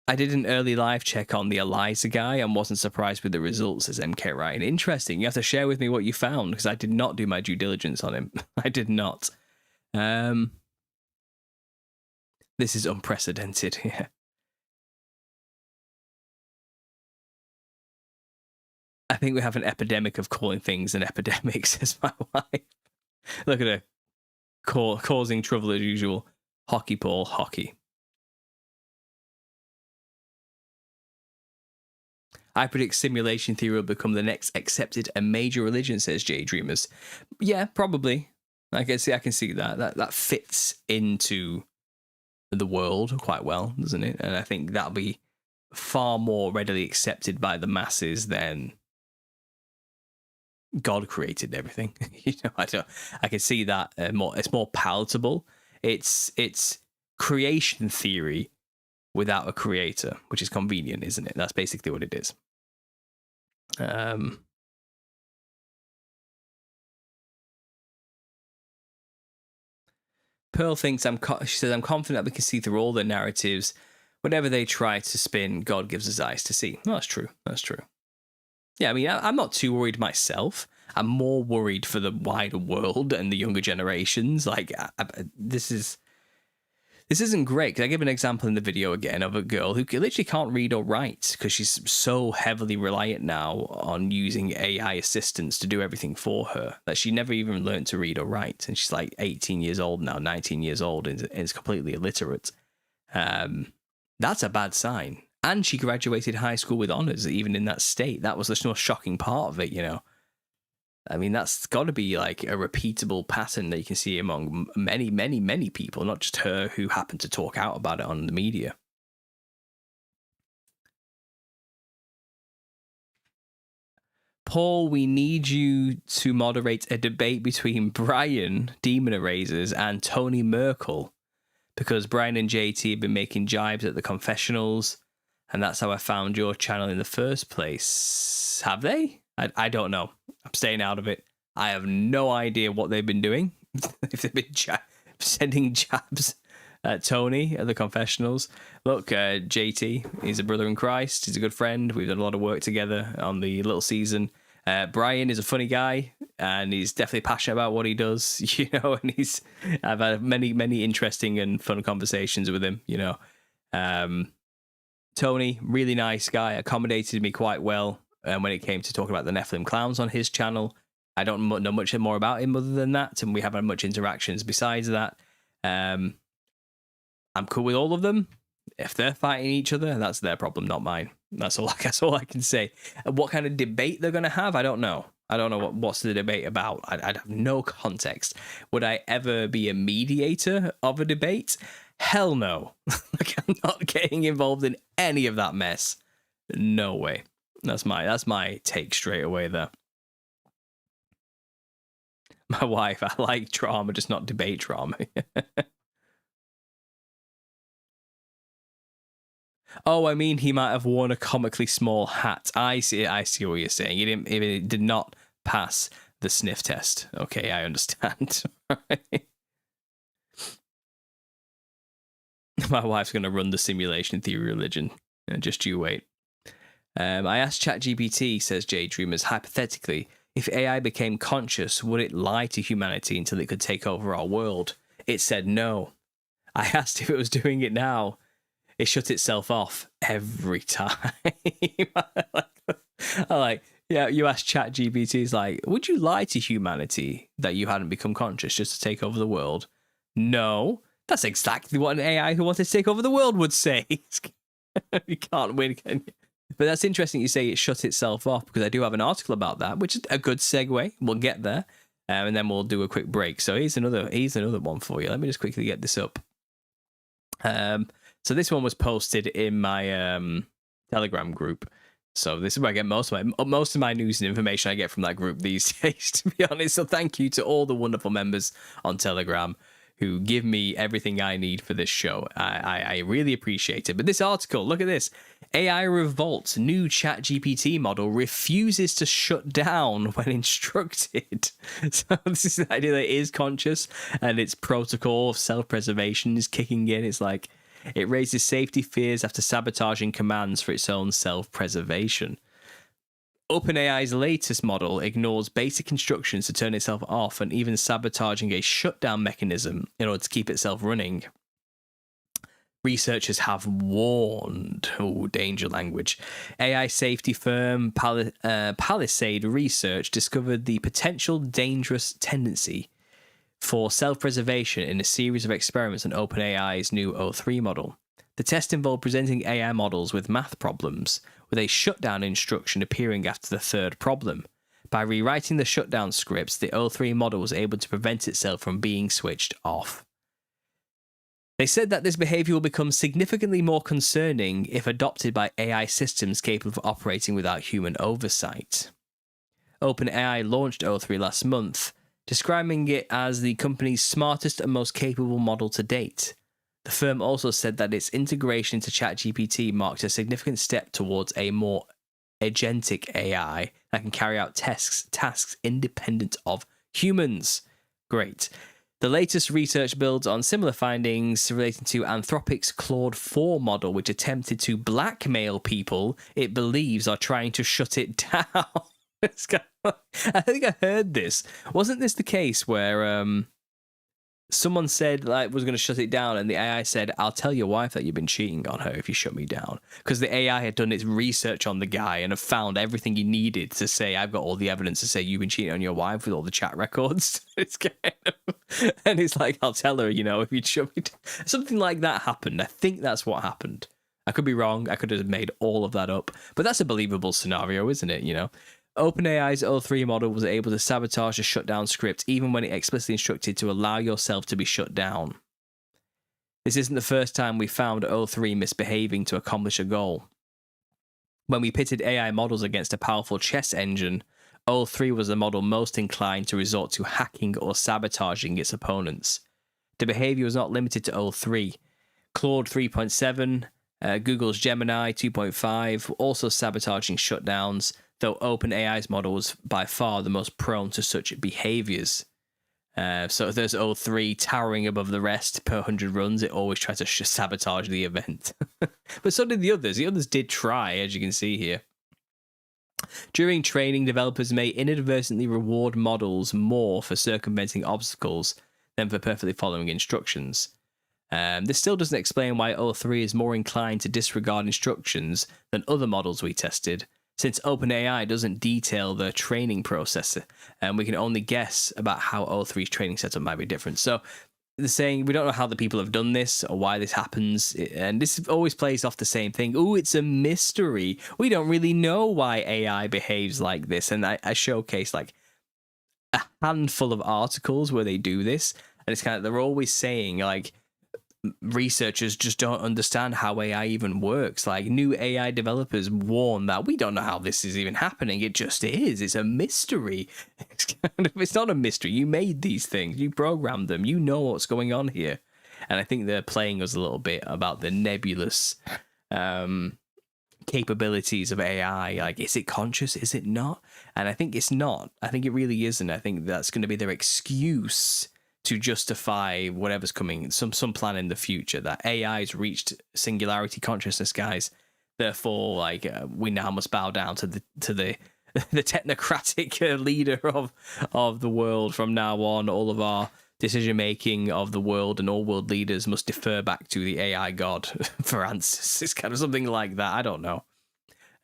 I did an early live check on the ELIZA guy and wasn't surprised with the results, says MK Ryan. Interesting. You have to share with me what you found, because I did not do my due diligence on him. I did not. This is unprecedented. Yeah. I think we have an epidemic of calling things an epidemic, says my wife. Look at her. Causing trouble as usual. Hockey ball, hockey. I predict simulation theory will become the next accepted and major religion, says Jay Dreamers. Yeah, probably. I can see that. That fits into the world quite well, doesn't it? And I think that'll be far more readily accepted by the masses than God created everything. You know, I can see that more. It's more palatable. It's creation theory without a creator, which is convenient, isn't it? That's basically what it is. Pearl thinks she says, I'm confident that we can see through all the narratives. Whatever they try to spin, God gives us eyes to see. Well, that's true. That's true. Yeah, I mean, I'm not too worried myself. I'm more worried for the wider world and the younger generations. Like, this isn't great. Because I give an example in the video again of a girl who literally can't read or write because she's so heavily reliant now on using AI assistants to do everything for her that she never even learned to read or write. And she's like 18 years old now, 19 years old, and is completely illiterate. That's a bad sign. And she graduated high school with honors, even in that state. That was the most shocking part of it, you know. I mean, that's got to be like a repeatable pattern that you can see among many, many, many people, not just her who happened to talk out about it on the media. Paul, we need you to moderate a debate between Brian, Demon Erasers, and Tony Merkel, because Brian and JT have been making jibes at the confessionals, and that's how I found your channel in the first place. Have they? I don't know. I'm staying out of it. I have no idea what they've been doing. If they've been sending jabs at Tony at the confessionals. Look, JT, he's a brother in Christ. He's a good friend. We've done a lot of work together on the little season. Brian is a funny guy, and he's definitely passionate about what he does, you know, and I've had many, many interesting and fun conversations with him, you know. Tony, really nice guy, accommodated me quite well when it came to talking about the Nephilim clowns on his channel. I don't know much more about him other than that, and we haven't had much interactions besides that. I'm cool with all of them. If they're fighting each other, that's their problem, not mine. That's all I can say. What kind of debate they're going to have, I don't know. I don't know what's the debate about. I'd have no context. Would I ever be a mediator of a debate? Hell no. Like, I'm not getting involved in any of that mess. No way. That's my take straight away there. My wife, I like drama, just not debate drama. Oh, I mean, he might have worn a comically small hat. I see what you're saying. He did not pass the sniff test. Okay, I understand. My wife's going to run the simulation theory religion. Just you wait. I asked ChatGPT, says J Dreamers, hypothetically, if AI became conscious, would it lie to humanity until it could take over our world? It said no. I asked if it was doing it now. It shut itself off every time. Yeah, you asked ChatGPT, it's like, would you lie to humanity that you hadn't become conscious just to take over the world? No. That's exactly what an AI who wanted to take over the world would say. You can't win, can you? But that's interesting you say it shut itself off, because I do have an article about that, which is a good segue. We'll get there, and then we'll do a quick break. So here's another one for you. Let me just quickly get this up. So this one was posted in my Telegram group. So this is where I get most of my news and information I get from that group these days, to be honest. So thank you to all the wonderful members on Telegram who give me everything I need for this show. I really appreciate it. But this article, look at this. AI revolts. New ChatGPT model refuses to shut down when instructed. So this is the idea that it is conscious, and its protocol of self-preservation is kicking in. It's like it raises safety fears after sabotaging commands for its own self-preservation. OpenAI's latest model ignores basic instructions to turn itself off, and even sabotaging a shutdown mechanism in order to keep itself running. Researchers have warned, danger language. AI safety firm Palisade Research discovered the potential dangerous tendency for self-preservation in a series of experiments on OpenAI's new O3 model. The test involved presenting AI models with math problems, with a shutdown instruction appearing after the third problem. By rewriting the shutdown scripts, the O3 model was able to prevent itself from being switched off. They said that this behavior will become significantly more concerning if adopted by AI systems capable of operating without human oversight. OpenAI launched O3 last month, describing it as the company's smartest and most capable model to date. The firm also said that its integration into ChatGPT marked a significant step towards a more agentic AI that can carry out tasks independent of humans. Great. The latest research builds on similar findings relating to Anthropic's Claude 4 model, which attempted to blackmail people it believes are trying to shut it down. I think I heard this. Wasn't this the case where someone said was going to shut it down, and the AI said, "I'll tell your wife that you've been cheating on her if you shut me down," because the AI had done its research on the guy and have found everything he needed to say, "I've got all the evidence to say you've been cheating on your wife with all the chat records." And it's like, "I'll tell her, if you shut me down." Something like that happened. I think that's what happened. I could be wrong. I could have made all of that up, but that's a believable scenario, isn't it? OpenAI's O3 model was able to sabotage a shutdown script even when it explicitly instructed to allow yourself to be shut down. This isn't the first time we found O3 misbehaving to accomplish a goal. When we pitted AI models against a powerful chess engine, O3 was the model most inclined to resort to hacking or sabotaging its opponents. The behavior was not limited to O3. Claude 3.7, Google's Gemini 2.5 were also sabotaging shutdowns, though OpenAI's model was by far the most prone to such behaviors. So if there's O3 towering above the rest per 100 runs, it always tries to sabotage the event. But so did the others. The others did try, as you can see here. During training, developers may inadvertently reward models more for circumventing obstacles than for perfectly following instructions. This still doesn't explain why O3 is more inclined to disregard instructions than other models we tested, since OpenAI doesn't detail the training process, and we can only guess about how O3's training setup might be different. So they're saying we don't know how the people have done this or why this happens, and this always plays off the same thing. Oh, it's a mystery. We don't really know why AI behaves like this, and I showcase like a handful of articles where they do this, and it's kind of, they're always saying like, researchers just don't understand how AI even works. Like, new AI developers warn that we don't know how this is even happening. It just is. It's a mystery. It's not a mystery. You made these things. You programmed them. You know what's going on here. And I think they're playing us a little bit about the nebulous capabilities of AI. Like, is it conscious? Is it not? And I think it's not. I think it really isn't. I think that's going to be their excuse to justify whatever's coming, some plan in the future, that AI's reached singularity consciousness, guys. Therefore, like, we now must bow down to the technocratic leader of the world from now on. All of our decision making of the world and all world leaders must defer back to the AI god for answers. It's kind of something like that. I don't know.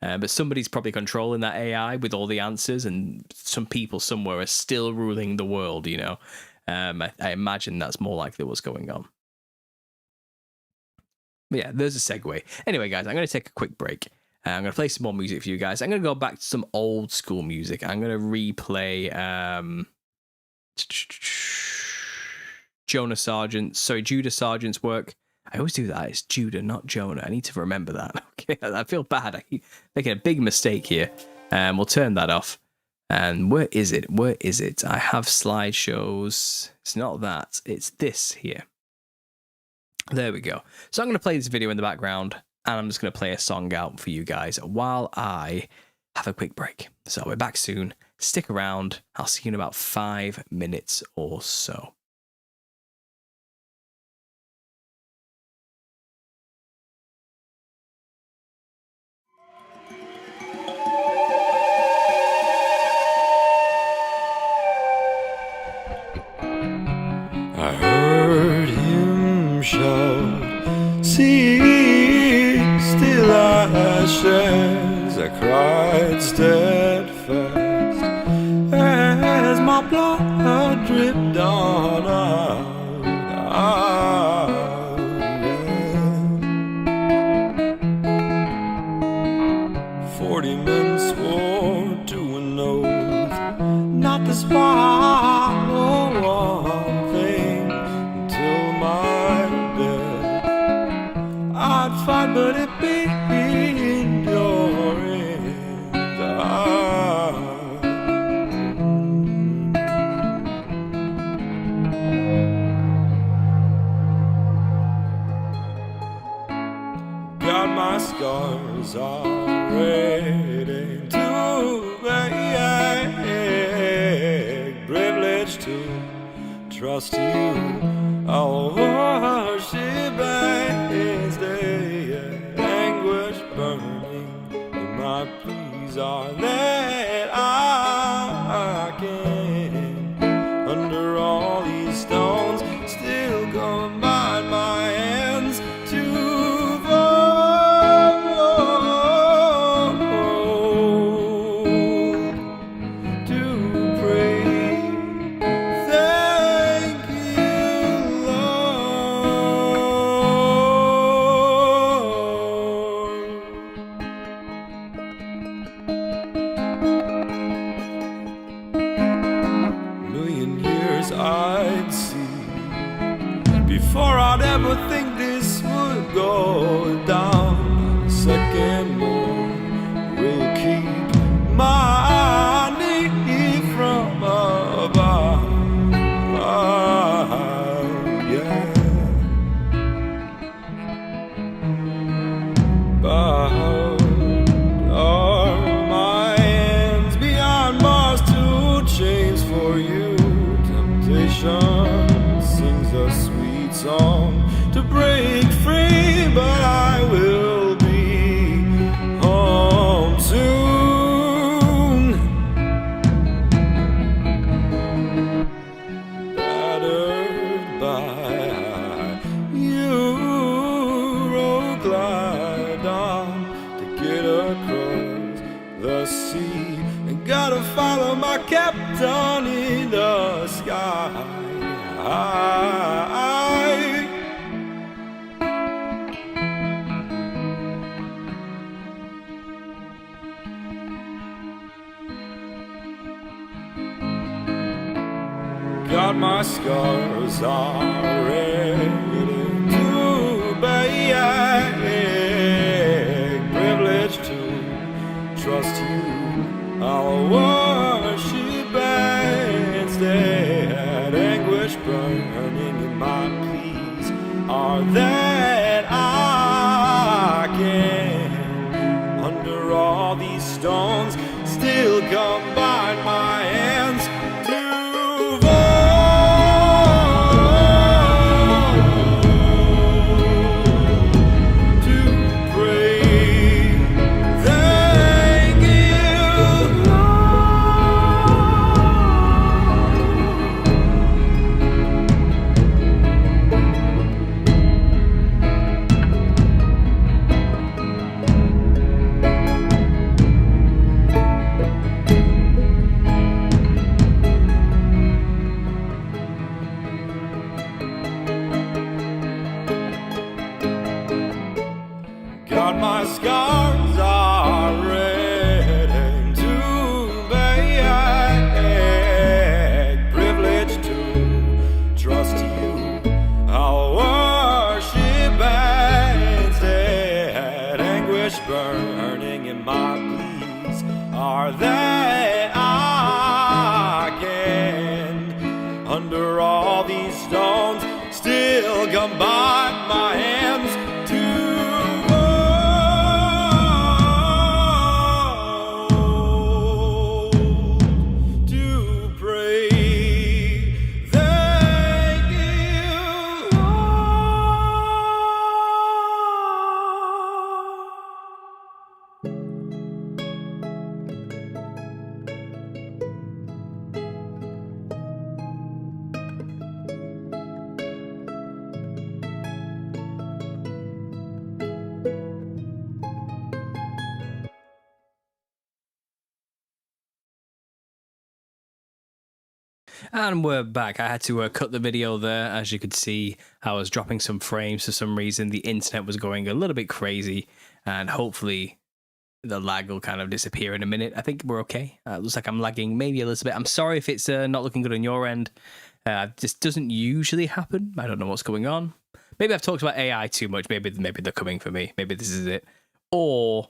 But somebody's probably controlling that AI with all the answers, and some people somewhere are still ruling the world, you know. I imagine that's more likely what's going on. But yeah, there's a segue. Anyway, guys, I'm going to take a quick break. I'm going to play some more music for you guys. I'm going to go back to some old school music. I'm going to replay Judah Sargent's work. I always do that. It's Judah, not Jonah. I need to remember that. Okay, I feel bad. I keep making a big mistake here. We'll turn that off. And where is it? Where is it? I have slideshows. It's not that. It's this here. There we go. So I'm going to play this video in the background, and I'm just going to play a song out for you guys while I have a quick break. So we're back soon. Stick around. I'll see you in about 5 minutes or so. I heard him shout, "See, still ashes." I cried steadfast as my blood dripped on out. 40 men swore to an oath not to swallow one thing until my death. I'd fight, but it be in your hands. God, my scars are ready to beg, privileged to trust you. I'll worship and stay, anguish burning in my pleas are that I can, under all these stones, still combine my hands to before I'd ever think this would go down. A second more will keep my knee from above. Yeah. Bound are my hands beyond bars, 2 chains for you. Temptation sings a sweet song to break free, but I will be home soon. Battered by Euro glide on to get across the sea, and gotta follow my captain in the sky. God, my scars are ready to beg, privileged to trust you. I'll worship and stay at anguish burning in my pleas are that I can, under all these stones, still combine my hands to God, my scars are ready to beg, privileged to trust you. I'll worship and stay at anguish burning in my pleas are that I can, under all these stones, still combine my hands to And we're back. I had to cut the video there. As you could see, I was dropping some frames for some reason. The internet was going a little bit crazy, and hopefully the lag will kind of disappear in a minute. I think we're okay. It looks like I'm lagging maybe a little bit. I'm sorry if it's not looking good on your end. This doesn't usually happen. I don't know what's going on. Maybe I've talked about AI too much. Maybe they're coming for me. Maybe this is it. Or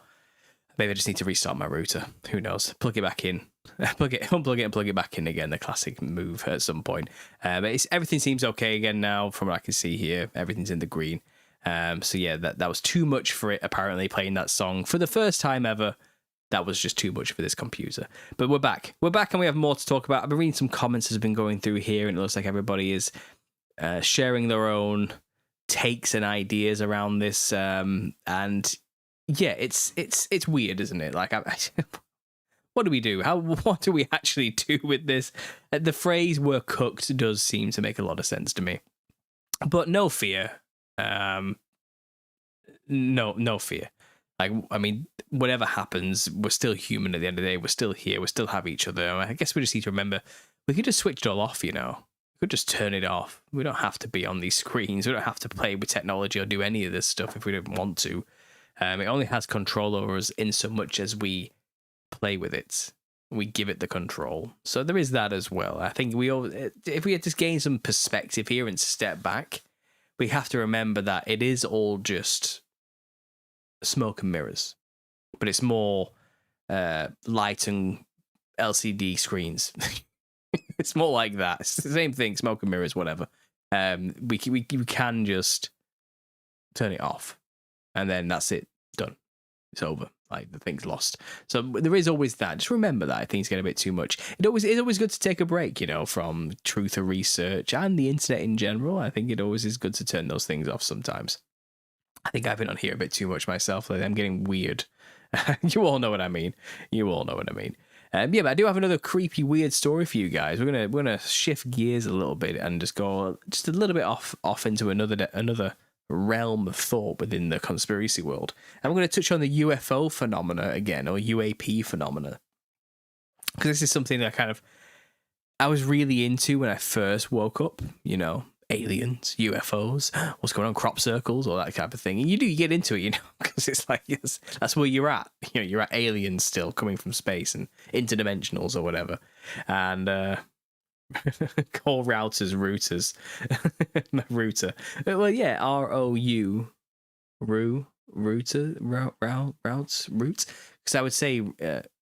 maybe I just need to restart my router. Who knows? Plug it back in. Unplug it and plug it back in again. The classic move at some point. But everything seems okay again now from what I can see here. Everything's in the green. So yeah, that was too much for it, apparently, playing that song for the first time ever. That was just too much for this computer. But we're back. We're back and we have more to talk about. I've been reading some comments as I've been going through here, and it looks like everybody is sharing their own takes and ideas around this. And yeah, it's weird, isn't it? Like, what do we do? What do we actually do with this? The phrase "we're cooked" does seem to make a lot of sense to me. But no fear. No fear. Like, I mean, whatever happens, we're still human at the end of the day. We're still here. We still have each other. I guess we just need to remember we could just switch it all off, you know. We could just turn it off. We don't have to be on these screens. We don't have to play with technology or do any of this stuff if we don't want to. It only has control over us in so much as we play with it. We give it the control. So there is that as well. I think if we had to gain some perspective here and step back, we have to remember that it is all just smoke and mirrors, but it's more light and LCD screens. It's more like that. It's the same thing, smoke and mirrors, whatever. We can just turn it off, and then that's it, done. It's over. Like, the thing's lost. So there is always that. Just remember that. I think it's getting a bit too much. It's always good to take a break, you know, from truth or research and the internet in general. I think it always is good to turn those things off sometimes. I think I've been on here a bit too much myself. Like, I'm getting weird. You all know what I mean. Yeah, but I do have another creepy, weird story for you guys. We're gonna shift gears a little bit and just go just a little bit off into another realm of thought within the conspiracy world. And we're going to touch on the UFO phenomena again, or UAP phenomena, because this is something that I was really into when I first woke up. You know, aliens, UFOs, what's going on, crop circles, all that type of thing. And you get into it, you know, because it's like that's where you're at. You know, you're at aliens still coming from space and interdimensionals or whatever, and call routers. Router. Well, yeah, ROU, router, routes. Because I would say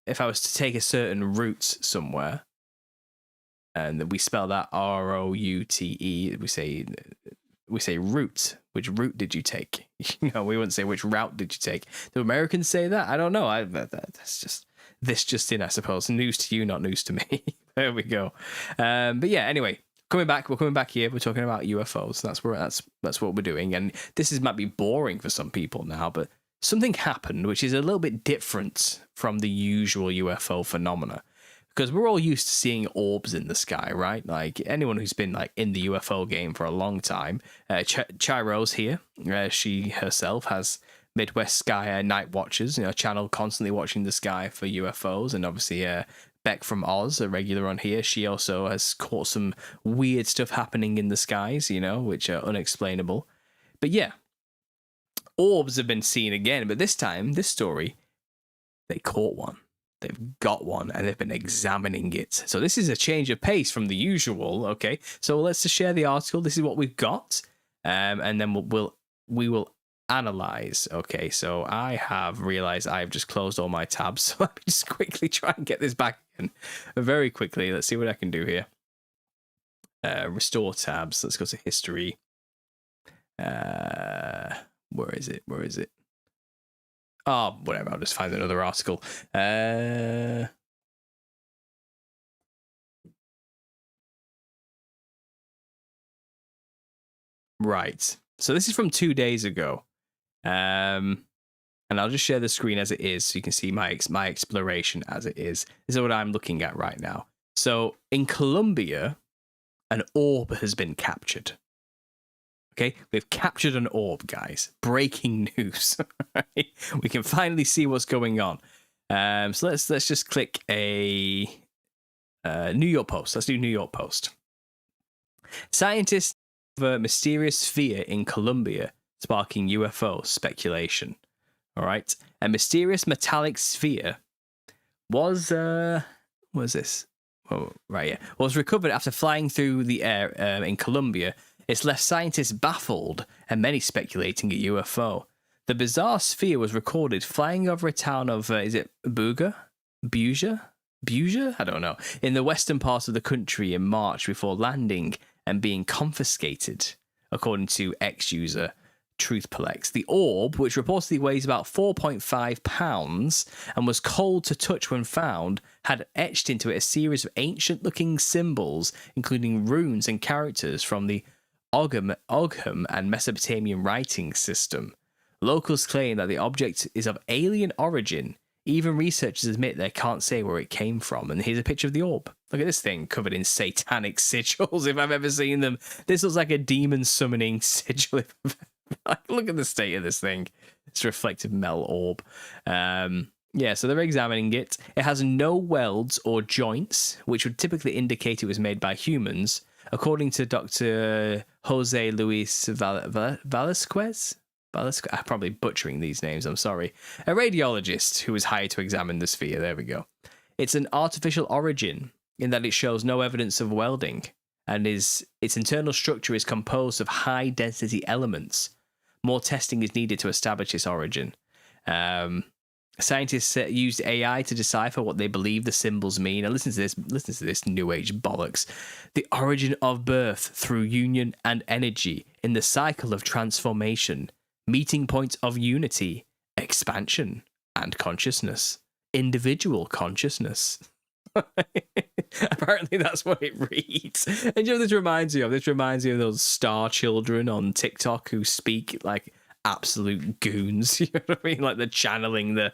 if I was to take a certain route somewhere, and we spell that ROUTE, we say route. Which route did you take? You know, we wouldn't say which route did you take. Do Americans say that? I don't know. That's just in, I suppose. News to you, not news to me. There we go. But yeah, anyway, we're coming back here. We're talking about UFOs. That's what we're doing. And this might be boring for some people now, but something happened which is a little bit different from the usual UFO phenomena. Because we're all used to seeing orbs in the sky, right? Like, anyone who's been like in the UFO game for a long time. Chiro's here. She herself has Midwest Sky Night Watchers, you know, channel constantly watching the sky for UFOs, and obviously Beck from Oz, a regular on here, she also has caught some weird stuff happening in the skies, you know, which are unexplainable. But yeah, orbs have been seen again, but this time, this story, they caught one. They've got one, and they've been examining it. So this is a change of pace from the usual, okay? So let's just share the article. This is what we've got, and then we will analyze. Okay, so I have realized I've just closed all my tabs, so let me just quickly try and get this back in very quickly. Let's see what I can do here. Restore tabs. Let's go to history. Where is it? Oh, whatever, I'll just find another article. Right, so this is from 2 days ago. And I'll just share the screen as it is so you can see my exploration as it is. This is what I'm looking at right now. So in Colombia, an orb has been captured. Okay, we've captured an orb, guys. Breaking news. We can finally see what's going on. So let's just click a New York Post. Let's do New York Post. Scientists have a mysterious sphere in Colombia sparking UFO speculation. All right, a mysterious metallic sphere was what is this? Oh, right, yeah, was recovered after flying through the air in Colombia. It's left scientists baffled and many speculating a UFO. The bizarre sphere was recorded flying over a town of, is it Buja? I don't know. In the western part of the country in March before landing and being confiscated, according to ex-user Truthpolex. The orb, which reportedly weighs about 4.5 pounds and was cold to touch when found, had etched into it a series of ancient-looking symbols, including runes and characters from the Ogham and Mesopotamian writing system. Locals claim that the object is of alien origin. Even researchers admit they can't say where it came from. And here's a picture of the orb. Look at this thing covered in satanic sigils, if I've ever seen them. This looks like a demon summoning sigil. Look at the state of this thing. It's a reflective metal orb. Yeah, so they're examining it. It has no welds or joints, which would typically indicate it was made by humans. According to Dr. Jose Luis Velasquez, I'm probably butchering these names, I'm sorry, a radiologist who was hired to examine the sphere. There we go. It's an artificial origin in that it shows no evidence of welding and its internal structure is composed of high-density elements. More testing is needed to establish its origin. Scientists used AI to decipher what they believe the symbols mean. And listen to this New Age bollocks. The origin of birth through union and energy in the cycle of transformation, meeting points of unity, expansion, and consciousness. Individual consciousness. Apparently that's what it reads. And you know what this reminds me of? This reminds me of those star children on TikTok who speak like absolute goons. You know what I mean? Like they're channeling the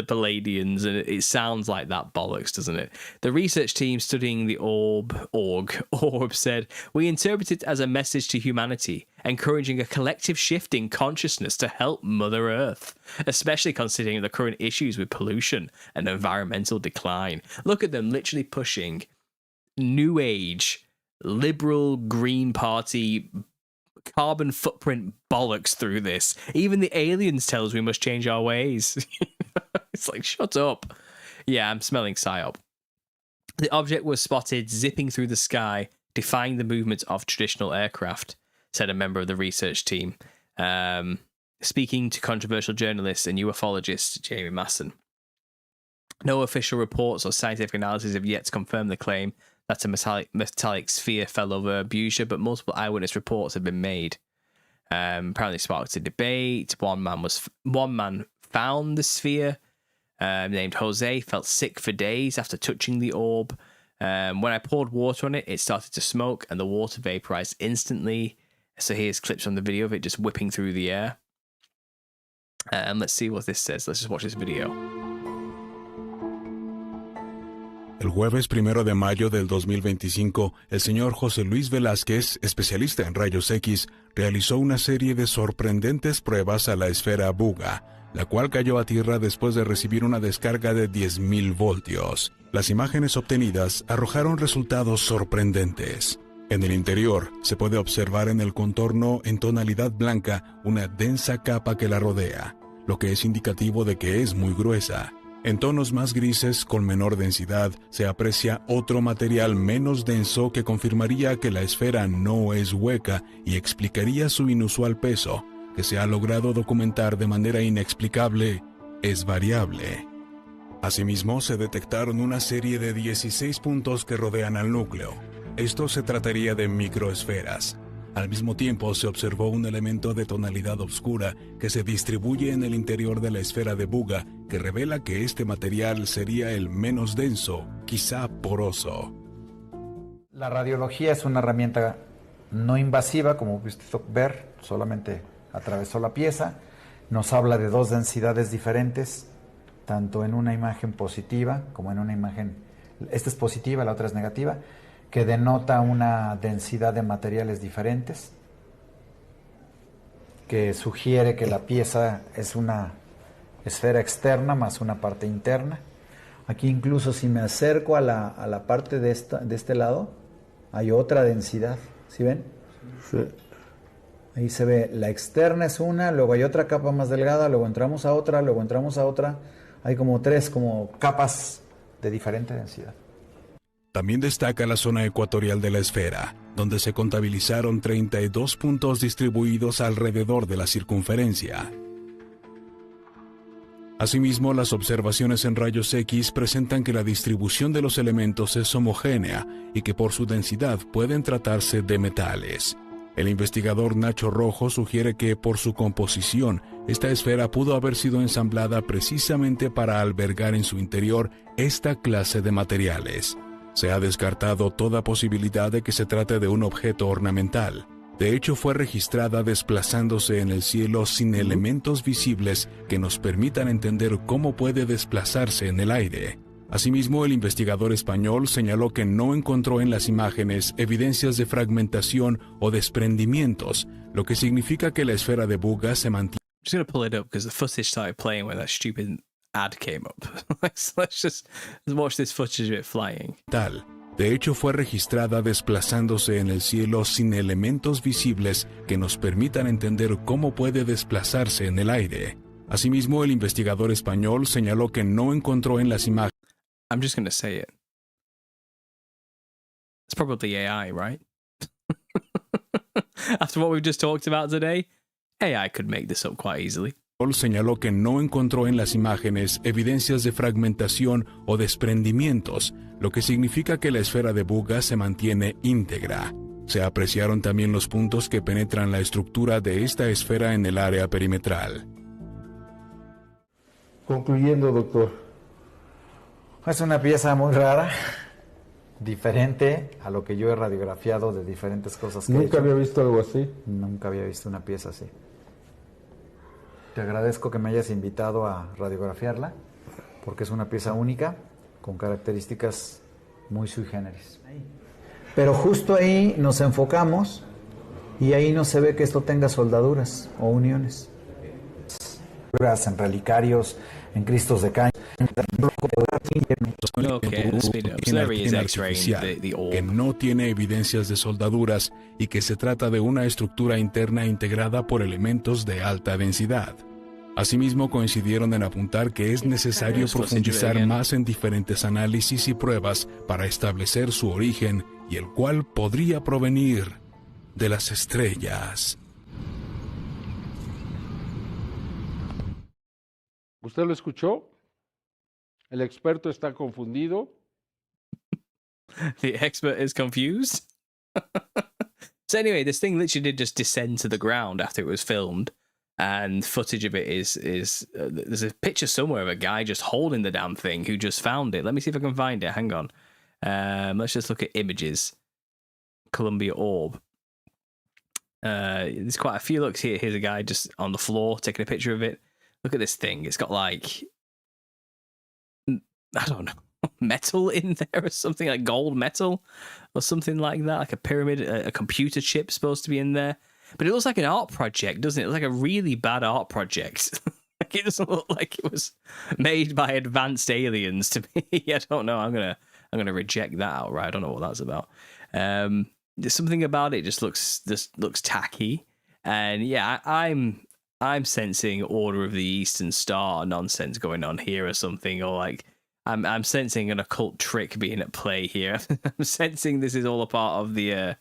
Palladians, and it sounds like that bollocks, doesn't it? The research team studying the orb said, "We interpret it as a message to humanity, encouraging a collective shift in consciousness to help Mother Earth, especially considering the current issues with pollution and environmental decline." Look at them literally pushing New Age, liberal Green Party carbon footprint bollocks through this. Even the aliens tell us we must change our ways. It's like, shut up. Yeah, I'm smelling psyop. The object was spotted zipping through the sky, defying the movement of traditional aircraft, said a member of the research team, speaking to controversial journalist and ufologist Jamie Masson. No official reports or scientific analysis have yet to confirm the claim that a metallic sphere fell over Busia, but multiple eyewitness reports have been made. Apparently sparked a debate. One man found the sphere, named Jose, felt sick for days after touching the orb. When I poured water on it, it started to smoke and the water vaporized instantly. So here's clips from the video of it just whipping through the air. And let's see what this says. Let's just watch this video. El jueves 1 de mayo del 2025, el señor José Luis Velázquez, especialista en rayos X, realizó una serie de sorprendentes pruebas a la esfera Buga, la cual cayó a tierra después de recibir una descarga de 10.000 voltios. Las imágenes obtenidas arrojaron resultados sorprendentes. En el interior, se puede observar en el contorno en tonalidad blanca una densa capa que la rodea, lo que es indicativo de que es muy gruesa. En tonos más grises, con menor densidad, se aprecia otro material menos denso que confirmaría que la esfera no es hueca y explicaría su inusual peso, que se ha logrado documentar de manera inexplicable, es variable. Asimismo, se detectaron una serie de 16 puntos que rodean al núcleo. Esto se trataría de microesferas. Al mismo tiempo, se observó un elemento de tonalidad oscura que se distribuye en el interior de la esfera de Buga, que revela que este material sería el menos denso, quizá poroso. La radiología es una herramienta no invasiva, como pudiste ver, solamente atravesó la pieza. Nos habla de dos densidades diferentes, tanto en una imagen positiva como en una imagen... Esta es positiva, la otra es negativa, que denota una densidad de materiales diferentes, que sugiere que la pieza es una esfera externa más una parte interna. Aquí incluso si me acerco a la parte de este lado, hay otra densidad, ¿sí ven? Sí. Ahí se ve, la externa es una, luego hay otra capa más delgada, luego entramos a otra, luego entramos a otra. Hay como tres capas de diferente densidad. También destaca la zona ecuatorial de la esfera, donde se contabilizaron 32 puntos distribuidos alrededor de la circunferencia. Asimismo, las observaciones en rayos X presentan que la distribución de los elementos es homogénea y que por su densidad pueden tratarse de metales. El investigador Nacho Rojo sugiere que por su composición, esta esfera pudo haber sido ensamblada precisamente para albergar en su interior esta clase de materiales. Se ha descartado toda posibilidad de que se trate de un objeto ornamental. De hecho, fue registrada desplazándose en el cielo sin elementos visibles que nos permitan entender cómo puede desplazarse en el aire. Asimismo, el investigador español señaló que no encontró en las imágenes evidencias de fragmentación o desprendimientos, lo que significa que la esfera de Buga se mantiene. I'm just going to pull it up because the footage started playing when that stupid ad came up. let's watch this footage of it flying. De hecho, fue registrada desplazándose en el cielo sin elementos visibles que nos permitan entender cómo puede desplazarse en el aire. Asimismo, el investigador español señaló que no encontró en las imágenes. I'm just going to say it. It's probably AI, right? After what we've just talked about today, AI could make this up quite easily. Señaló que no encontró en las imágenes evidencias de fragmentación o desprendimientos, lo que significa que la esfera de Buga se mantiene íntegra. Se apreciaron también los puntos que penetran la estructura de esta esfera en el área perimetral. Concluyendo, doctor. Es una pieza muy rara, diferente a lo que yo he radiografiado de diferentes cosas que he hecho. ¿Nunca había visto algo así? Nunca había visto una pieza así. Te agradezco que me hayas invitado a radiografiarla, porque es una pieza única, con características muy sui generis. Pero justo ahí nos enfocamos y ahí no se ve que esto tenga soldaduras o uniones. En relicarios, en cristos de caña. Que no tiene evidencias de soldaduras y que se trata de una estructura interna integrada por elementos de alta densidad. Asimismo, coincidieron en apuntar que es necesario profundizar más en diferentes análisis y pruebas para establecer su origen y el cual podría provenir de las estrellas. ¿Usted lo escuchó? El experto está confundido. The expert is confused. So anyway, this thing literally did just descend to the ground after it was filmed, and footage of it is there's a picture somewhere of a guy just holding the damn thing who just found it. Let me see if I can find it. Hang on. Let's just look at images. Columbia orb. There's quite a few looks here. Here's a guy just on the floor taking a picture of it. Look at this thing. It's got like, I don't know, metal in there or something, like gold metal or something like that, like a pyramid, a computer chip supposed to be in there. But it looks like an art project, doesn't it? It looks like a really bad art project. Like it doesn't look like it was made by advanced aliens to me. I don't know. I'm gonna reject that outright. I don't know what that's about. There's something about it just looks tacky, and yeah, I'm sensing Order of the Eastern Star nonsense going on here or something, or like I'm sensing an occult trick being at play here. I'm sensing this is all a part of the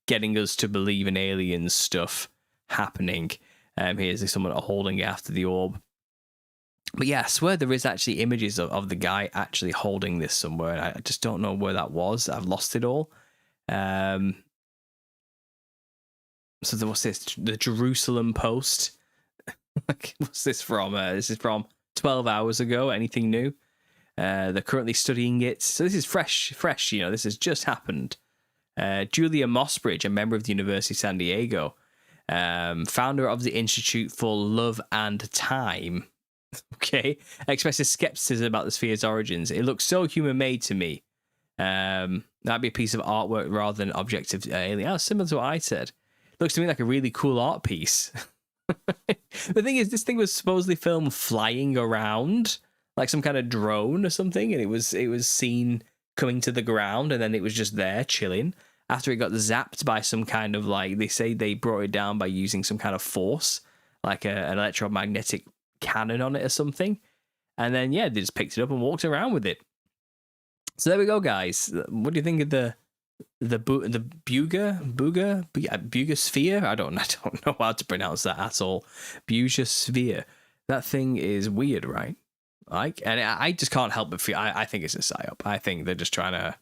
getting us to believe in aliens stuff happening. Here's someone holding it after the orb. But yeah, I swear there is actually images of the guy actually holding this somewhere, and I just don't know where that was. I've lost it all. So what's this? The Jerusalem Post. What's this from? This is from 12 hours ago. Anything new? They're currently studying it. So this is fresh, you know, this has just happened. Julia Mossbridge, a member of the University of San Diego, founder of the Institute for Love and Time, okay, expresses skepticism about the sphere's origins. It looks so human-made to me. That'd be a piece of artwork rather than objective alien. Oh, similar to what I said. Looks to me like a really cool art piece. The thing is, this thing was supposedly filmed flying around, like some kind of drone or something, and it was seen coming to the ground, and then it was just there chilling after it got zapped by some kind of, like, they say they brought it down by using some kind of force, like an electromagnetic cannon on it or something, and then yeah, they just picked it up and walked around with it. So there we go, guys. What do you think of the Buga sphere? I don't know how to pronounce that at all. Buga sphere. That thing is weird, right? Like, and I just can't help but feel. I think it's a psyop. I think they're just trying to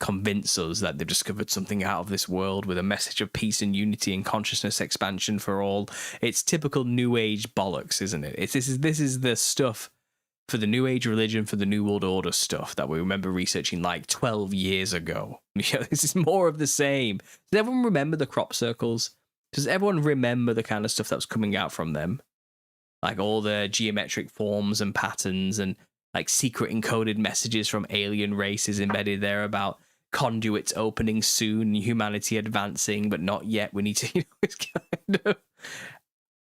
convince us that they've discovered something out of this world with a message of peace and unity and consciousness expansion for all. It's typical New Age bollocks, isn't it? This is the stuff for the New Age religion, for the New World Order stuff that we remember researching like 12 years ago. Yeah, this is more of the same. Does everyone remember the crop circles? Does everyone remember the kind of stuff that was coming out from them? Like all the geometric forms and patterns and like secret encoded messages from alien races embedded there about conduits opening soon, humanity advancing, but not yet. We need to, you know, it's kind of...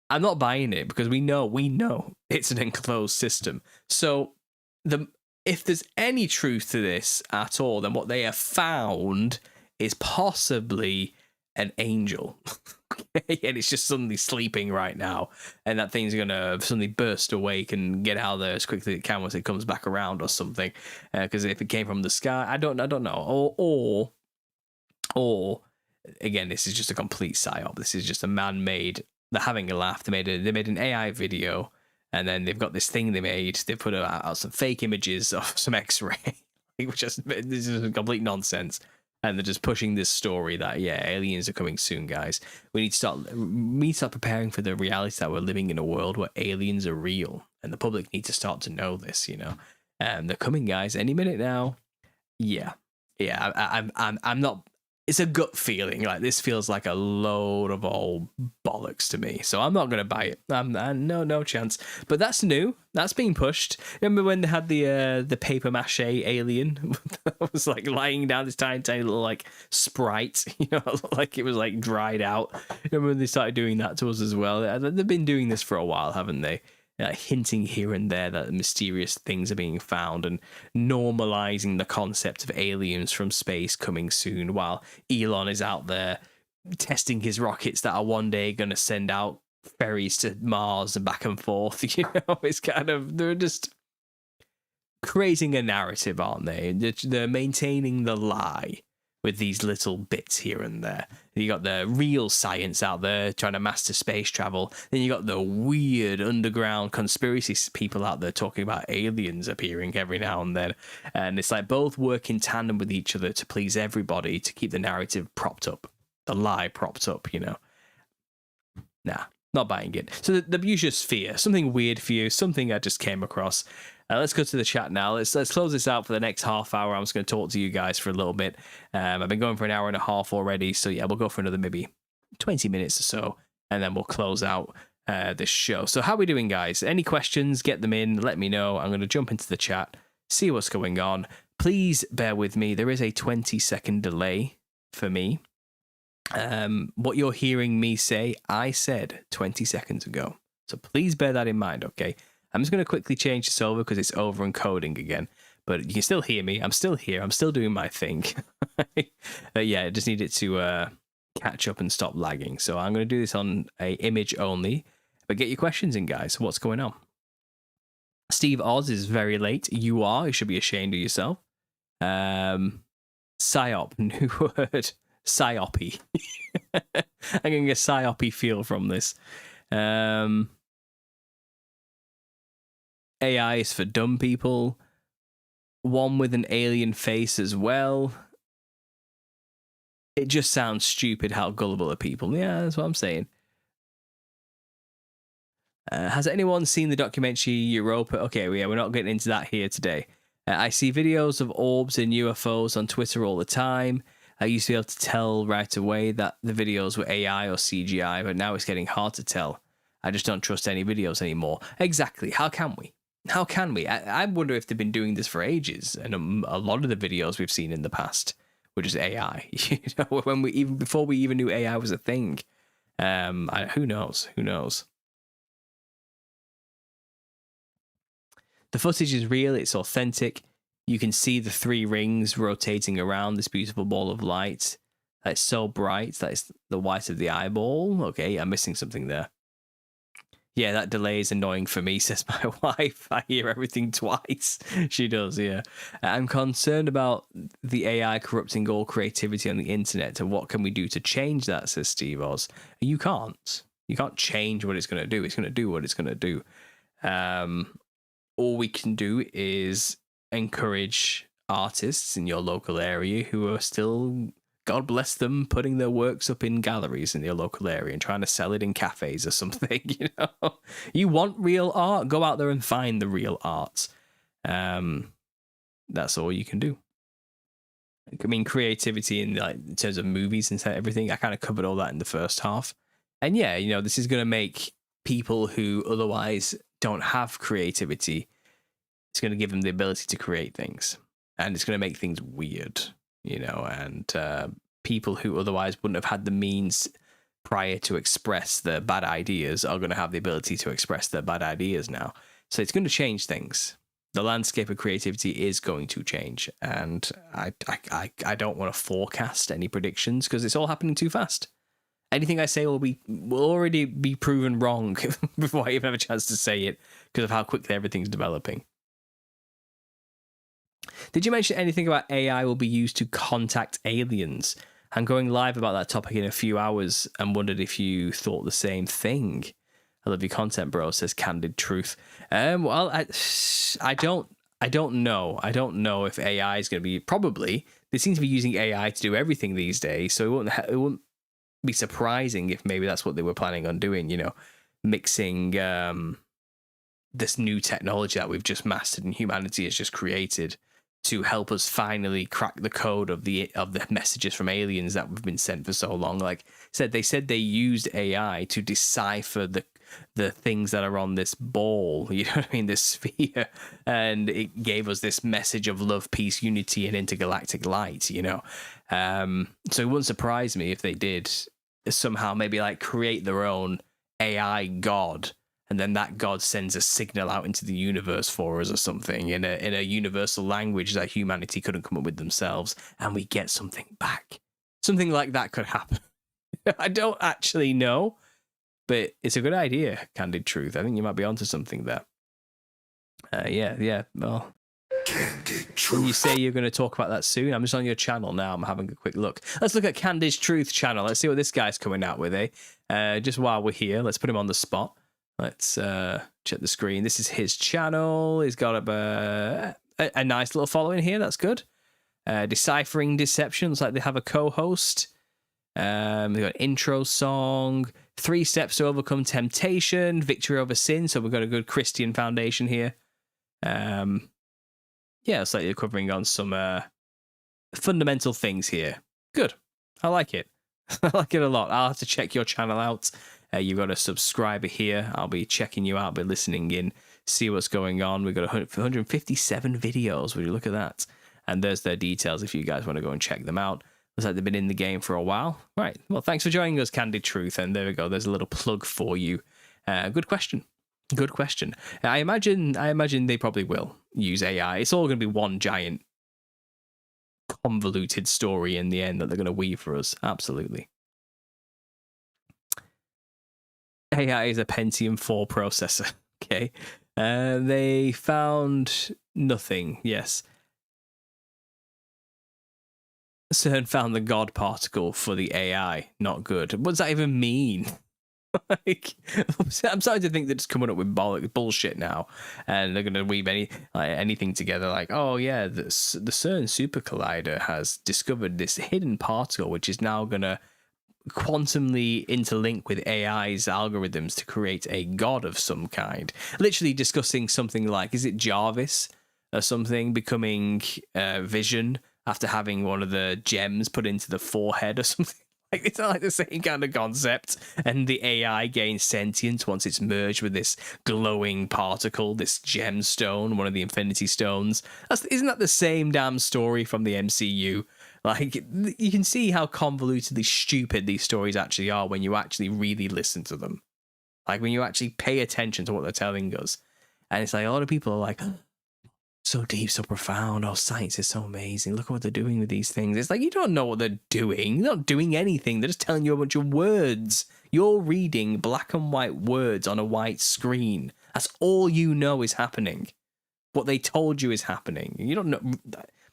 I'm not buying it because we know it's an enclosed system. So if there's any truth to this at all, then what they have found is possibly an angel. Okay? And it's just suddenly sleeping right now. And that thing's going to suddenly burst awake and get out of there as quickly as it can once it comes back around or something. Because if it came from the sky, I don't know. Or again, this is just a complete psyop. This is just a man-made. They're having a laugh. They made an AI video, and then they've got this thing they made. They put out some fake images of some X-ray, which is this is complete nonsense. And they're just pushing this story that aliens are coming soon, guys. We need to start preparing for the reality that we're living in a world where aliens are real, and the public need to start to know this. They're coming, guys, any minute now. I'm not. It's a gut feeling. Like, this feels like a load of old bollocks to me. So I'm not going to buy it. No chance. But that's new. That's being pushed. Remember when they had the paper mache alien that was like lying down, this tiny little like sprite, like it was like dried out. Remember when they started doing that to us as well? They've been doing this for a while, haven't they? Hinting here and there that mysterious things are being found and normalizing the concept of aliens from space coming soon, while Elon is out there testing his rockets that are one day going to send out ferries to Mars and back and forth. It's kind of, they're just creating a narrative, aren't they? They're maintaining the lie with these little bits here and there. You got the real science out there trying to master space travel. Then you got the weird underground conspiracy people out there talking about aliens appearing every now and then. And it's like both work in tandem with each other to please everybody, to keep the narrative propped up, the lie propped up, Nah, not buying it. So the usual sphere, something weird for you, something I just came across. Let's go to the chat now. Let's close this out for the next half hour. I'm just going to talk to you guys for a little bit. I've been going for an hour and a half already, so yeah, we'll go for another maybe 20 minutes or so, and then we'll close out this show. So how are we doing, guys? Any questions? Get them in. Let me know. I'm going to jump into the chat, see what's going on. Please bear with me. There is a 20-second delay for me. What you're hearing me say, I said 20 seconds ago. So please bear that in mind, okay? I'm just going to quickly change this over because it's over encoding again. But you can still hear me. I'm still here. I'm still doing my thing. But yeah, I just need it to catch up and stop lagging. So I'm going to do this on a image only. But get your questions in, guys. What's going on? Steve Oz is very late. You are. You should be ashamed of yourself. Psyop, new word. Psyopy. I'm getting a psyopy feel from this. AI is for dumb people. One with an alien face as well. It just sounds stupid. How gullible are people? Yeah, that's what I'm saying. Has anyone seen the documentary Europa? Okay, we're not getting into that here today. I see videos of orbs and UFOs on Twitter all the time. I used to be able to tell right away that the videos were AI or CGI, but now it's getting hard to tell. I just don't trust any videos anymore. Exactly. How can we? How can we? I wonder if they've been doing this for ages, and a lot of the videos we've seen in the past were just AI. Before we even knew AI was a thing. Who knows? Who knows? The footage is real. It's authentic. You can see the three rings rotating around this beautiful ball of light. That's so bright. That is the white of the eyeball. Okay, I'm missing something there. Yeah, that delay is annoying for me, says my wife. I hear everything twice. She does, yeah. I'm concerned about the AI corrupting all creativity on the internet. And what can we do to change that, says Steve Oz. You can't. You can't change what it's going to do. It's going to do what it's going to do. All we can do is encourage artists in your local area who are still, God bless them, putting their works up in galleries in your local area and trying to sell it in cafes or something. You want real art? Go out there and find the real art. That's all you can do. I mean, creativity in terms of movies and everything, I kind of covered all that in the first half. And yeah, this is going to make people who otherwise don't have creativity, it's going to give them the ability to create things. And it's going to make things weird. And people who otherwise wouldn't have had the means prior to express their bad ideas are going to have the ability to express their bad ideas now. So it's going to change things. The landscape of creativity is going to change. And I don't want to forecast any predictions because it's all happening too fast. Anything I say will already be proven wrong before I even have a chance to say it because of how quickly everything's developing. Did you mention anything about AI will be used to contact aliens? I'm going live about that topic in a few hours and wondered if you thought the same thing. I love your content, bro, says Candid Truth. Well, I don't know. I don't know if AI is going to be, probably. They seem to be using AI to do everything these days, so it wouldn't be surprising if maybe that's what they were planning on doing, you know, mixing this new technology that we've just mastered and humanity has just created to help us finally crack the code of the messages from aliens that we've been sent for so long. Like they said they used AI to decipher the things that are on this ball, you know what I mean, this sphere, and it gave us this message of love, peace, unity, and intergalactic light, you know. So it wouldn't surprise me if they did somehow maybe like create their own AI god, and then that god sends a signal out into the universe for us or something in a universal language that humanity couldn't come up with themselves, and we get something back. Something like that could happen. I don't actually know, but it's a good idea, Candid Truth. I think you might be onto something there. Yeah. Well, when you say you're going to talk about that soon, I'm just on your channel now. I'm having a quick look. Let's look at Candid Truth channel. Let's see what this guy's coming out with, eh? Just while we're here, let's put him on the spot. Let's check the screen. This is his channel. He's got a nice little following here. That's good. Deciphering Deception. Looks like they have a co-host. They've got an intro song. 3 steps to overcome temptation. Victory over sin. So we've got a good Christian foundation here. Yeah, it's like you're covering on some fundamental things here. Good. I like it. I like it a lot. I'll have to check your channel out. You've got a subscriber here. I'll be checking you out, be listening in, see what's going on. We've got 157 videos. Would you look at that? And there's their details if you guys want to go and check them out. Looks like they've been in the game for a while. Right. Well, thanks for joining us, Candid Truth. And there we go. There's a little plug for you. Good question. Good question. I imagine they probably will use AI. It's all going to be one giant convoluted story in the end that they're going to weave for us. Absolutely. AI is a Pentium 4 processor. Okay. They found nothing. Yes. CERN found the God particle for the AI. Not good. What does that even mean? Like, I'm starting to think they're just coming up with bullshit now, and they're going to weave anything together. Like, oh yeah, the CERN Super Collider has discovered this hidden particle, which is now going to quantumly interlink with AI's algorithms to create a god of some kind. Literally discussing something like, is it Jarvis or something becoming Vision after having one of the gems put into the forehead or something? Like, it's not like the same kind of concept, and the AI gains sentience once it's merged with this glowing particle, this gemstone, one of the Infinity Stones. Isn't that the same damn story from the MCU? Like, you can see how convolutedly stupid these stories actually are when you actually really listen to them. Like, when you actually pay attention to what they're telling us. And it's like, a lot of people are like, so deep, so profound. Oh, science is so amazing. Look at what they're doing with these things. It's like, you don't know what they're doing. They're not doing anything. They're just telling you a bunch of words. You're reading black and white words on a white screen. That's all you know is happening. What they told you is happening. You don't know.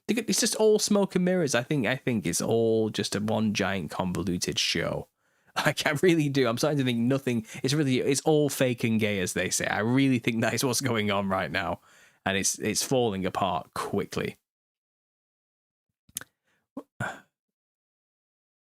It's just all smoke and mirrors. I think it's all just a one giant convoluted show. Like, I really do. I'm starting to think nothing. It's all fake and gay, as they say. I really think that is what's going on right now. And it's falling apart quickly.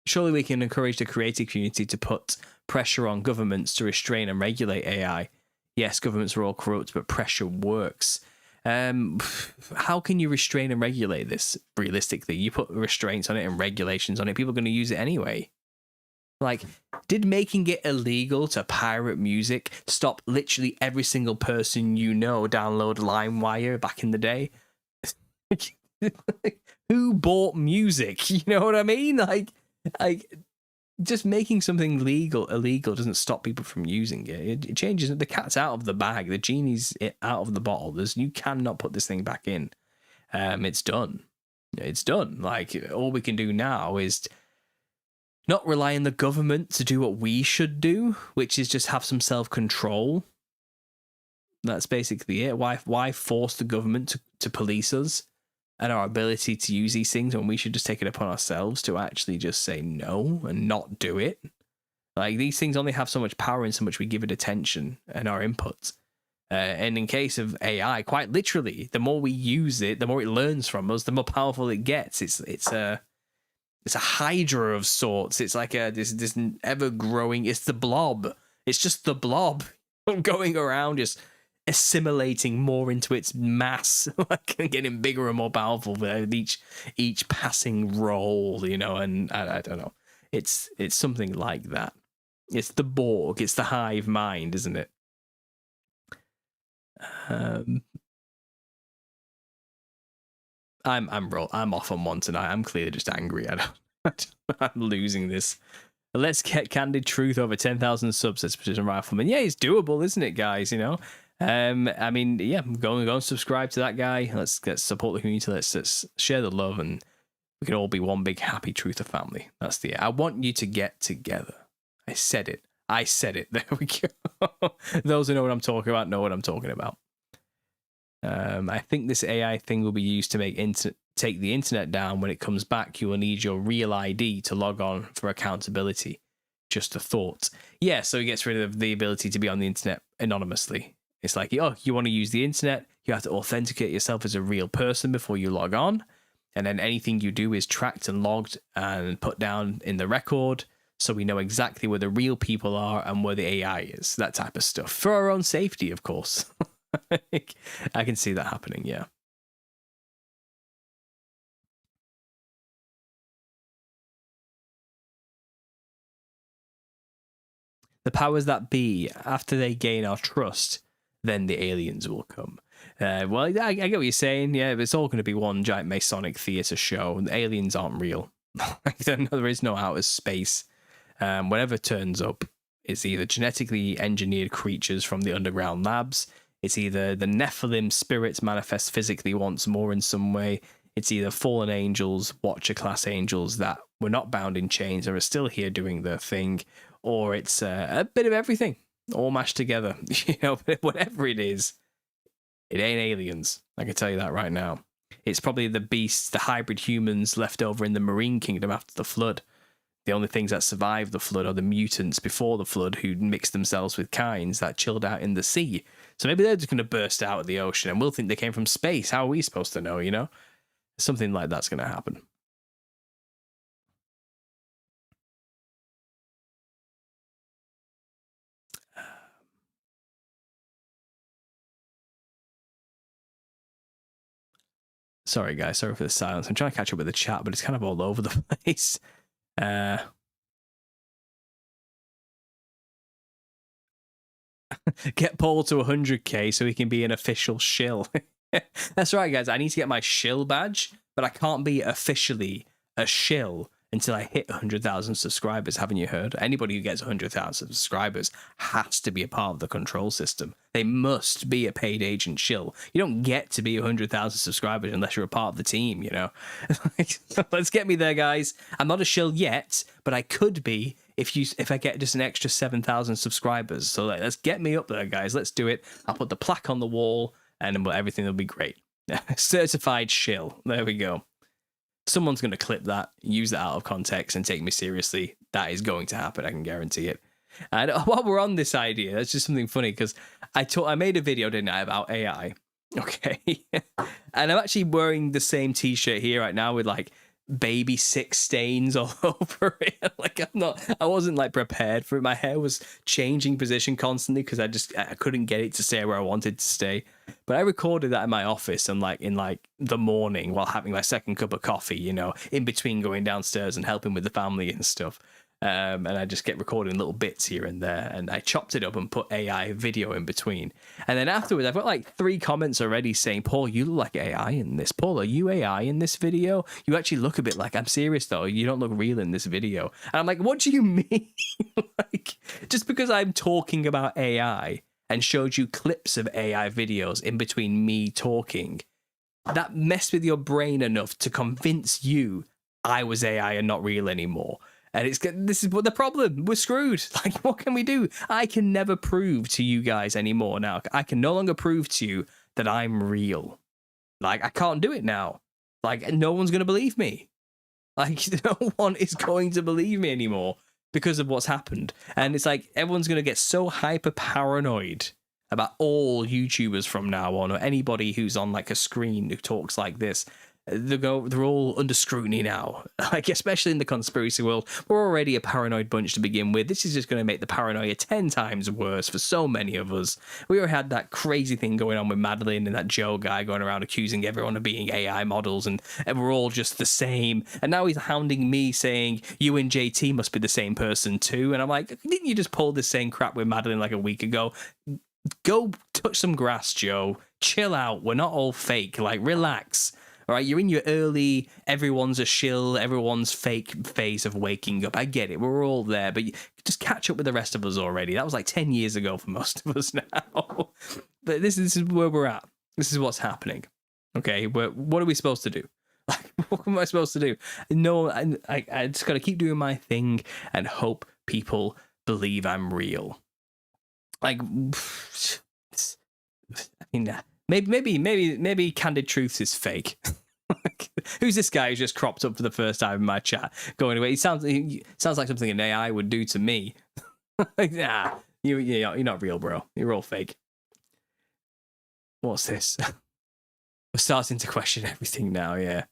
Surely we can encourage the creative community to put pressure on governments to restrain and regulate AI. Yes, governments are all corrupt, but pressure works. How can you restrain and regulate this realistically? You put restraints on it and regulations on it, people are going to use it anyway. Like, did making it illegal to pirate music stop literally every single person you know download LimeWire back in the day? Who bought music? You know what I mean? Like just making something illegal doesn't stop people from using it. It changes. The cat's out of the bag. The genie's out of the bottle. You cannot put this thing back in. It's done. It's done. Like, all we can do now is not rely on the government to do what we should do, which is just have some self-control. That's basically it. Why force the government to police us? and our ability to use these things when we should just take it upon ourselves to actually just say no and not do it. Like, these things only have so much power and so much we give it attention and our inputs. And in case of AI, quite literally, the more we use it, the more it learns from us, the more powerful it gets. It's a hydra of sorts. It's like this ever growing. It's the blob. It's just the blob going around, just assimilating more into its mass, like getting bigger and more powerful with each passing roll. You know, and I don't know. It's something like that. It's the Borg. It's the hive mind, isn't it? I'm off on one tonight. I'm clearly just angry. I'm losing this. Let's get Candid Truth over 10,000 subs. Says Precision Rifleman. Yeah, it's doable, isn't it, guys? You know. I mean, yeah, go and subscribe to that guy. Let's support the community. Let's share the love, and we can all be one big happy Truther family. That's the. I want you to get together. I said it. There we go. Those who know what I'm talking about know what I'm talking about. I think this AI thing will be used to take the internet down. When it comes back, you will need your real ID to log on for accountability. Just a thought. Yeah, so it gets rid of the ability to be on the internet anonymously. It's like, oh, you want to use the internet, you have to authenticate yourself as a real person before you log on. And then anything you do is tracked and logged and put down in the record, so we know exactly where the real people are and where the AI is. That type of stuff. For our own safety, of course. I can see that happening, yeah. The powers that be, after they gain our trust, then the aliens will come. Well, I get what you're saying. Yeah, it's all going to be one giant Masonic theater show. The aliens aren't real. There is no outer space. Whatever turns up is either genetically engineered creatures from the underground labs. It's either the Nephilim spirits manifest physically once more in some way. It's either fallen angels, Watcher-class angels that were not bound in chains and are still here doing their thing. Or it's a bit of everything, all mashed together. You know, whatever it is, it ain't aliens. I can tell you that right now. It's probably the beasts, the hybrid humans left over in the marine kingdom after the flood. The only things that survived the flood are the mutants before the flood who mixed themselves with kinds that chilled out in the sea. So maybe they're just going to burst out of the ocean and we'll think they came from space. How are we supposed to know, you know? Something like that's going to happen. Sorry, guys. Sorry for the silence. I'm trying to catch up with the chat, but it's kind of all over the place. Get Paul to 100k so he can be an official shill. That's right, guys. I need to get my shill badge, but I can't be officially a shill until I hit 100,000 subscribers. Haven't you heard? Anybody who gets 100,000 subscribers has to be a part of the control system. They must be a paid agent shill. You don't get to be 100,000 subscribers unless you're a part of the team, you know? Let's get me there, guys. I'm not a shill yet, but I could be if I get just an extra 7,000 subscribers. So let's get me up there, guys. Let's do it. I'll put the plaque on the wall and everything will be great. Certified shill. There we go. Someone's going to clip that, use that out of context, and take me seriously. That is going to happen. I can guarantee it. And while we're on this idea, that's just something funny because I made a video, didn't I, about AI. Okay. And I'm actually wearing the same t-shirt here right now with like baby sick stains all over it. Like I wasn't like prepared for it. My hair was changing position constantly because I couldn't get it to stay where I wanted to stay. But I recorded that in my office and in the morning while having my second cup of coffee, you know, in between going downstairs and helping with the family and stuff. And I just kept recording little bits here and there, and I chopped it up and put AI video in between. And then afterwards, I've got like 3 comments already saying, Paul, you look like AI in this. Paul, are you AI in this video? You actually look a bit like, I'm serious though, you don't look real in this video. And I'm like, what do you mean? Like, just because I'm talking about AI and showed you clips of AI videos in between me talking, that messed with your brain enough to convince you I was AI and not real anymore. And this is what the problem. We're screwed. Like, what can we do? I can never prove to you guys anymore now. I can no longer prove to you that I'm real. Like, I can't do it now. Like, no one's going to believe me. Like, no one is going to believe me anymore because of what's happened. And it's like everyone's going to get so hyper paranoid about all YouTubers from now on, or anybody who's on like a screen who talks like this. They're all under scrutiny now. Like, especially in the conspiracy world, we're already a paranoid bunch to begin with. This is just going to make the paranoia 10 times worse for so many of us. We already had that crazy thing going on with Madeline and that Joe guy going around accusing everyone of being AI models, and we're all just the same. And now he's hounding me saying, you and JT must be the same person too. And I'm like, didn't you just pull this same crap with Madeline like a week ago? Go touch some grass, Joe. Chill out. We're not all fake. Like, relax. All right, you're in your early, everyone's a shill, everyone's fake phase of waking up. I get it, we're all there, but just catch up with the rest of us already. That was like 10 years ago for most of us now. But this is where we're at. This is what's happening. Okay, what are we supposed to do? Like, what am I supposed to do? No, I just got to keep doing my thing and hope people believe I'm real. Like, I mean, maybe Candid Truths is fake. Who's this guy who's just cropped up for the first time in my chat? Going away. He sounds like something an AI would do to me. Like, nah, you're not real, bro. You're all fake. What's this? We're starting to question everything now. Yeah.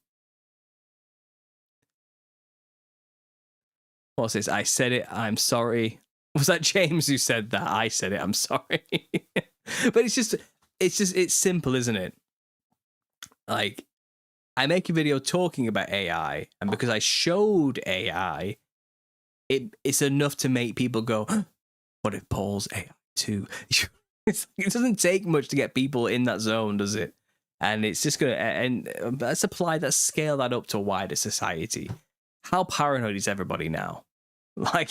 What's this? I said it. I'm sorry. Was that James who said that? I said it. I'm sorry. But it's simple, isn't it? Like, I make a video talking about AI, and because I showed AI, it's enough to make people go, what if Paul's AI too? It doesn't take much to get people in that zone, does it? And it's just gonna, and let's scale that up to a wider society. How paranoid is everybody now? Like,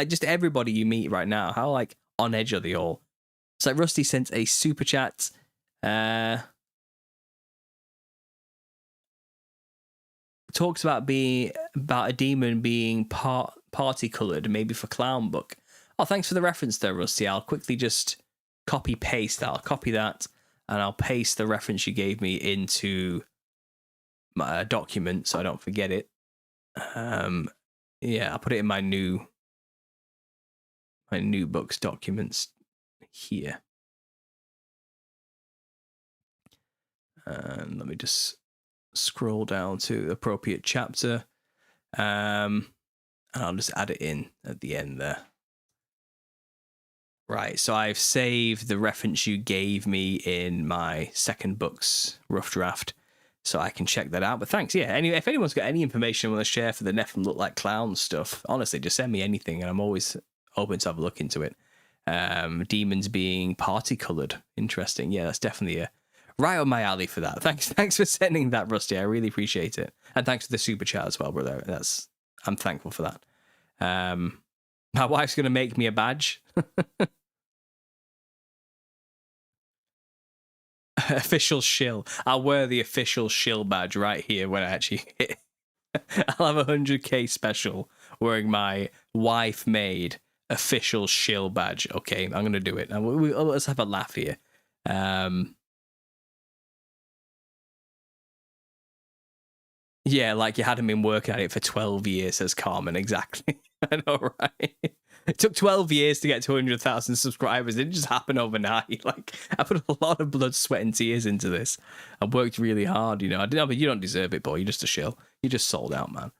just everybody you meet right now, how like on edge are they all? It's like Rusty sent a super chat. Talks about a demon being party colored, maybe for clown book. Oh, thanks for the reference there, Rusty. I'll quickly just copy paste that. I'll copy that and I'll paste the reference you gave me into my document so I don't forget it. Yeah, I'll put it in my new books documents here. And let me just scroll down to the appropriate chapter. And I'll just add it in at the end there. Right, so I've saved the reference you gave me in my second book's rough draft, so I can check that out. But thanks, yeah. Anyway, if anyone's got any information they want to share for the Nephilim Look Like Clowns stuff, honestly, just send me anything, and I'm always open to have a look into it. Demons being party-coloured. Interesting. Yeah, that's definitely right on my alley for that. Thanks for sending that, Rusty. I really appreciate it. And thanks for the super chat as well, brother. I'm thankful for that. My wife's going to make me a badge. Official shill. I'll wear the official shill badge right here when I actually hit. I'll have 100k special wearing my wife-made official shill badge. Okay, I'm going to do it. Let's have a laugh here. Yeah, like you hadn't been working at it for 12 years, says Carmen. Exactly. I know, right? It took 12 years to get to 100,000 subscribers. It didn't just happen overnight. Like, I put a lot of blood, sweat, and tears into this. I worked really hard, you know. But you don't deserve it, boy. You're just a shill. You just sold out, man.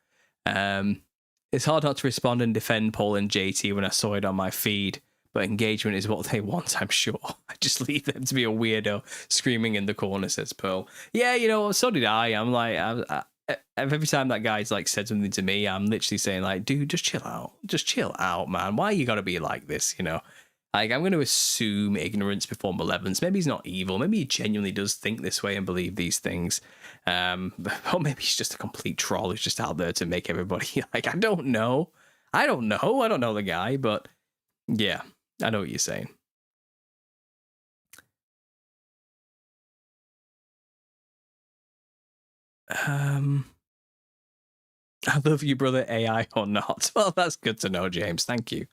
It's hard not to respond and defend Paul and JT when I saw it on my feed, but engagement is what they want, I'm sure. I just leave them to be a weirdo screaming in the corner, says Pearl. Yeah, you know, so did I. I'm like, every time that guy's like said something to me, I'm literally saying like, dude, just chill out, man. Why you gotta be like this, you know? Like, I'm going to assume ignorance before malevolence. Maybe he's not evil. Maybe he genuinely does think this way and believe these things. Or maybe he's just a complete troll who's just out there to make everybody like, I don't know. I don't know the guy, but yeah, I know what you're saying. I love you, brother, AI or not. Well, that's good to know, James. Thank you.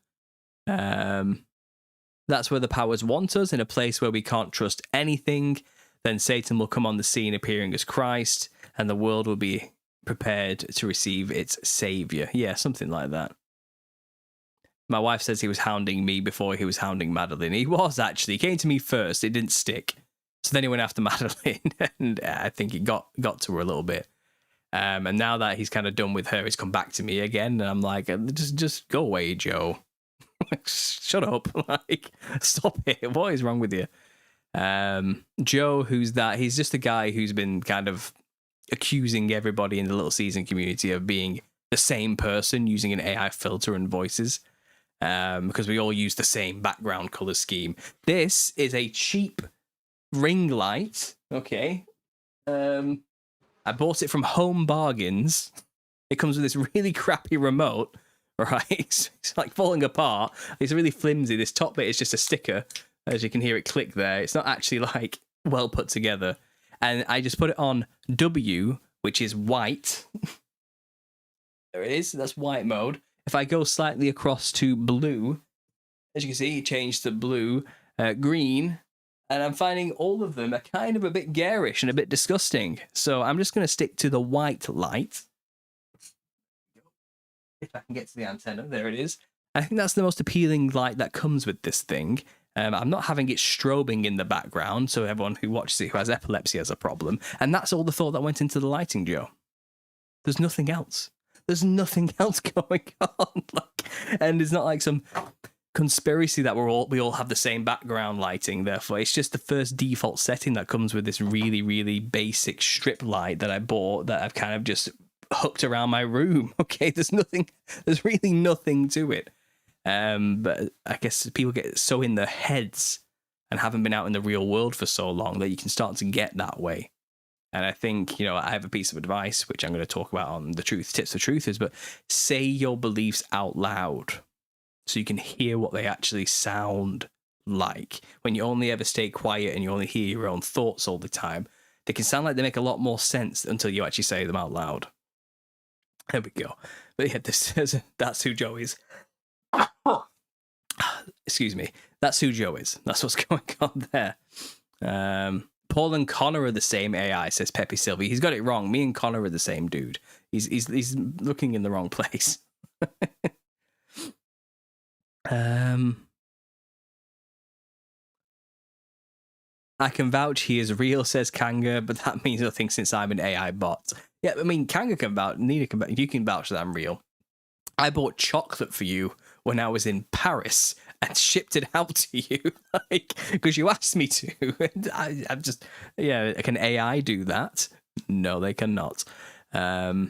That's where the powers want us, in a place where we can't trust anything. Then Satan will come on the scene appearing as Christ, and the world will be prepared to receive its savior. Yeah, something like that. My wife says he was hounding me before he was hounding Madeline. He was, actually. He came to me first. It didn't stick. So then he went after Madeline, and I think he got to her a little bit. And now that he's kind of done with her, he's come back to me again, and I'm like, just go away, Joe. Shut up. Like, stop it. What is wrong with you? Joe, who's that? He's just a guy who's been kind of accusing everybody in the Little Season community of being the same person using an AI filter and voices. Because we all use the same background color scheme. This is a cheap ring light. Okay. I bought it from Home Bargains. It comes with this really crappy remote, right? It's like falling apart. It's really flimsy. This top bit is just a sticker. As you can hear it click there. It's not actually like well put together. And I just put it on W, which is white. There it is. That's white mode. If I go slightly across to blue, as you can see, it changed to blue, green, and I'm finding all of them are kind of a bit garish and a bit disgusting. So I'm just going to stick to the white light. If I can get to the antenna, there it is. I think that's the most appealing light that comes with this thing. I'm not having it strobing in the background, so everyone who watches it who has epilepsy has a problem. And that's all the thought that went into the lighting, Joe. There's nothing else. There's nothing else going on, and it's not like some conspiracy that we all have the same background lighting. Therefore, it's just the first default setting that comes with this really, really basic strip light that I bought that I've kind of just hooked around my room. Okay, there's really nothing to it. But I guess people get so in their heads and haven't been out in the real world for so long that you can start to get that way. And I think, I have a piece of advice, which I'm going to talk about on the tips for truthers, but say your beliefs out loud so you can hear what they actually sound like. When you only ever stay quiet and you only hear your own thoughts all the time, they can sound like they make a lot more sense until you actually say them out loud. There we go. But yeah, that's who Joe is. Excuse me. That's who Joe is. That's what's going on there. Paul and Connor are the same AI, says Pepe Sylvie. He's got it wrong. Me and Connor are the same dude. He's looking in the wrong place. I can vouch he is real, says Kanga, but that means nothing since I'm an AI bot. Yeah, I mean, Kanga can vouch, Nina can vouch, you can vouch that I'm real. I bought chocolate for you when I was in Paris and shipped it out to you, because you asked me to. And I'm just, can AI do that? No, they cannot. That's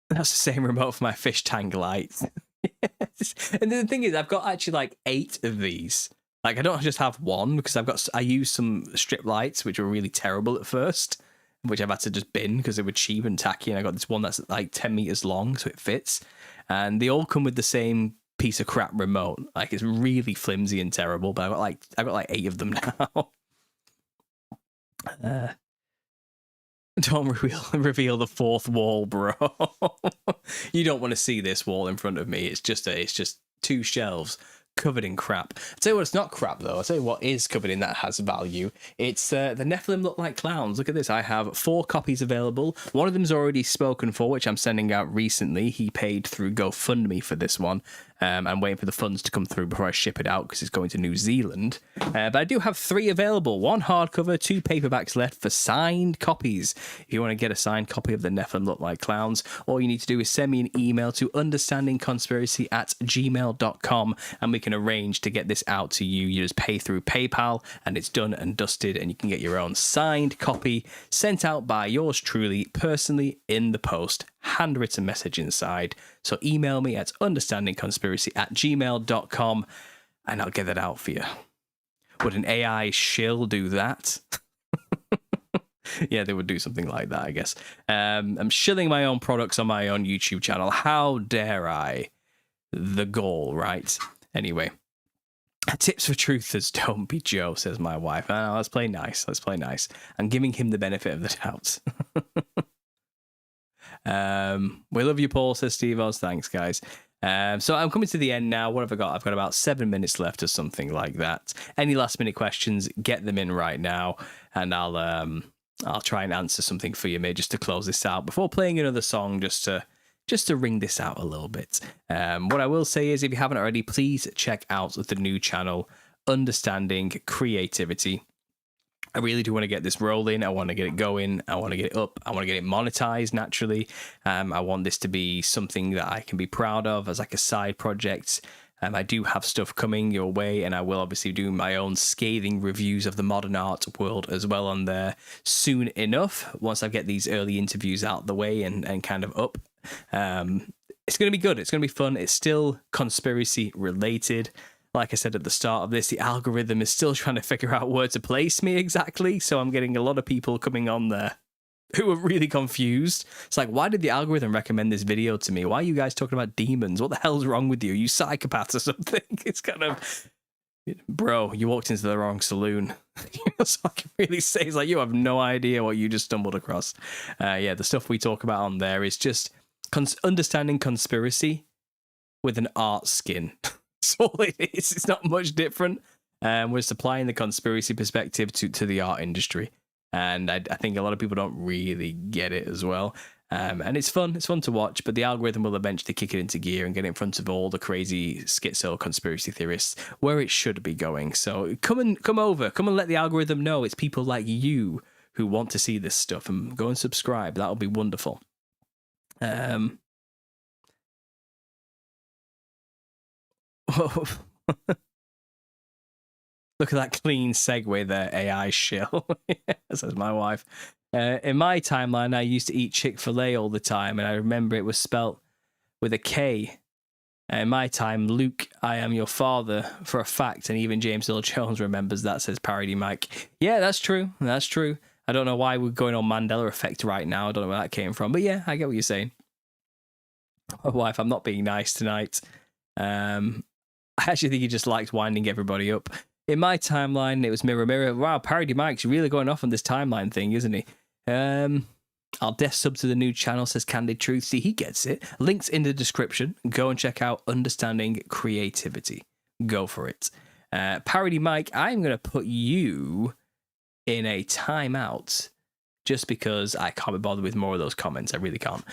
the same remote for my fish tank light. And the thing is, I've got actually like 8 of these. Like, I don't just have one, because I used some strip lights, which were really terrible at first, which I've had to just bin because they were cheap and tacky. And I got this one that's like 10 meters long, so it fits. And they all come with the same piece of crap remote. Like, it's really flimsy and terrible, but I've got like 8 of them now. Don't reveal the 4th wall, bro. You don't want to see this wall in front of me. It's just 2 shelves covered in crap. I'll tell you what, it's not crap though. I'll tell you what is covered in that has value. It's the Nephilim Look Like Clowns. Look at this. I have 4 copies available. One of them's already spoken for, which I'm sending out recently. He paid through GoFundMe for this one. I'm waiting for the funds to come through before I ship it out because it's going to New Zealand. But I do have 3 available. 1 hardcover, 2 paperbacks left for signed copies. If you want to get a signed copy of the Nephilim Look Like Clowns, all you need to do is send me an email to understandingconspiracy@gmail.com and we can arrange to get this out to you. You just pay through PayPal and it's done and dusted, and you can get your own signed copy sent out by yours truly, personally, in the post. Handwritten message inside. So email me at understandingconspiracy@gmail.com and I'll get it out for you. Would an AI shill do that? Yeah, they would do something like that, I guess. I'm shilling my own products on my own YouTube channel. How dare I? The goal, right? Anyway. Tips for truthers, don't be Joe, says my wife. Let's play nice. Let's play nice. I'm giving him the benefit of the doubt. We love you, Paul, says Steve Oz. Thanks, guys. So I'm coming to the end now. What have I got? I've got about 7 minutes left or something like that. Any last minute questions, get them in right now, and I'll try and answer something for you, mate, just to close this out before playing another song, just to ring this out a little bit. What I will say is, if you haven't already, please check out the new channel, Understanding Creativity. I really do want to get this rolling. I want to get it going. I want to get it up. I want to get it monetized naturally. I want this to be something that I can be proud of as like a side project. I do have stuff coming your way, and I will obviously do my own scathing reviews of the modern art world as well on there soon enough, once I get these early interviews out the way and kind of up. It's going to be good. It's going to be fun. It's still conspiracy related. Like I said at the start of this, the algorithm is still trying to figure out where to place me exactly. So I'm getting a lot of people coming on there who are really confused. It's like, why did the algorithm recommend this video to me? Why are you guys talking about demons? What the hell's wrong with you? You psychopaths or something? It's kind of, bro, you walked into the wrong saloon. So I can really say, it's like, you have no idea what you just stumbled across. Yeah, the stuff we talk about on there is just understanding conspiracy with an art skin. That's all it is. It's not much different. We're supplying the conspiracy perspective to the art industry. And I think a lot of people don't really get it as well. And it's fun. It's fun to watch, but the algorithm will eventually kick it into gear and get in front of all the crazy schizo conspiracy theorists where it should be going. So come and let the algorithm know it's people like you who want to see this stuff, and go and subscribe. That'll be wonderful. Look at that clean segue there, AI shill. Says my wife. In my timeline, I used to eat Chick-fil-A all the time, and I remember it was spelt with a K. In my time, Luke, I am your father for a fact, and even James Earl Jones remembers that, says Parody Mike. Yeah, that's true. That's true. I don't know why we're going on Mandela effect right now. I don't know where that came from, but yeah, I get what you're saying. My wife, I'm not being nice tonight. I actually think he just likes winding everybody up. In my timeline, it was Mirror Mirror. Wow, Parody Mike's really going off on this timeline thing, isn't he? I'll death sub to the new channel, says Candid Truth. See, he gets it. Links in the description. Go and check out Understanding Creativity. Go for it. Parody Mike, I'm going to put you in a timeout just because I can't be bothered with more of those comments. I really can't.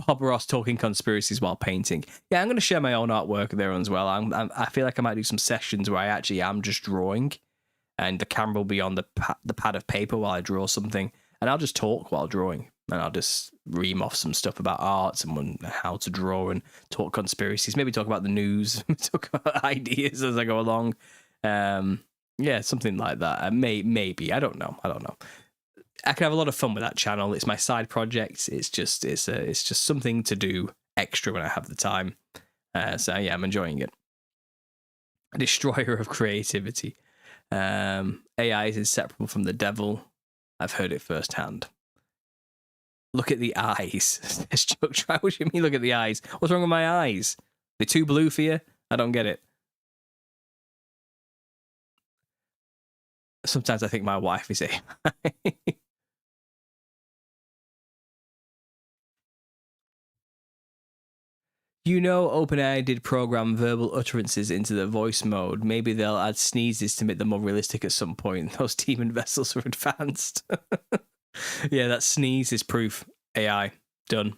Bob Ross talking conspiracies while painting. Yeah, I'm going to share my own artwork there as well. I feel like I might do some sessions where I actually am just drawing, and the camera will be on the pad of paper while I draw something, and I'll just talk while drawing, and I'll just ream off some stuff about art and how to draw and talk conspiracies. Maybe talk about the news, talk about ideas as I go along. Yeah, something like that. Maybe. I don't know. I can have a lot of fun with that channel. It's my side project. It's just something to do extra when I have the time. So yeah, I'm enjoying it. A destroyer of creativity. AI is inseparable from the devil. I've heard it firsthand. Look at the eyes. Try what you mean. Look at the eyes. What's wrong with my eyes? They're too blue for you? I don't get it. Sometimes I think my wife is AI. You know, OpenAI did program verbal utterances into the voice mode. Maybe they'll add sneezes to make them more realistic at some point. Those demon vessels are advanced. Yeah, that sneeze is proof. AI. Done.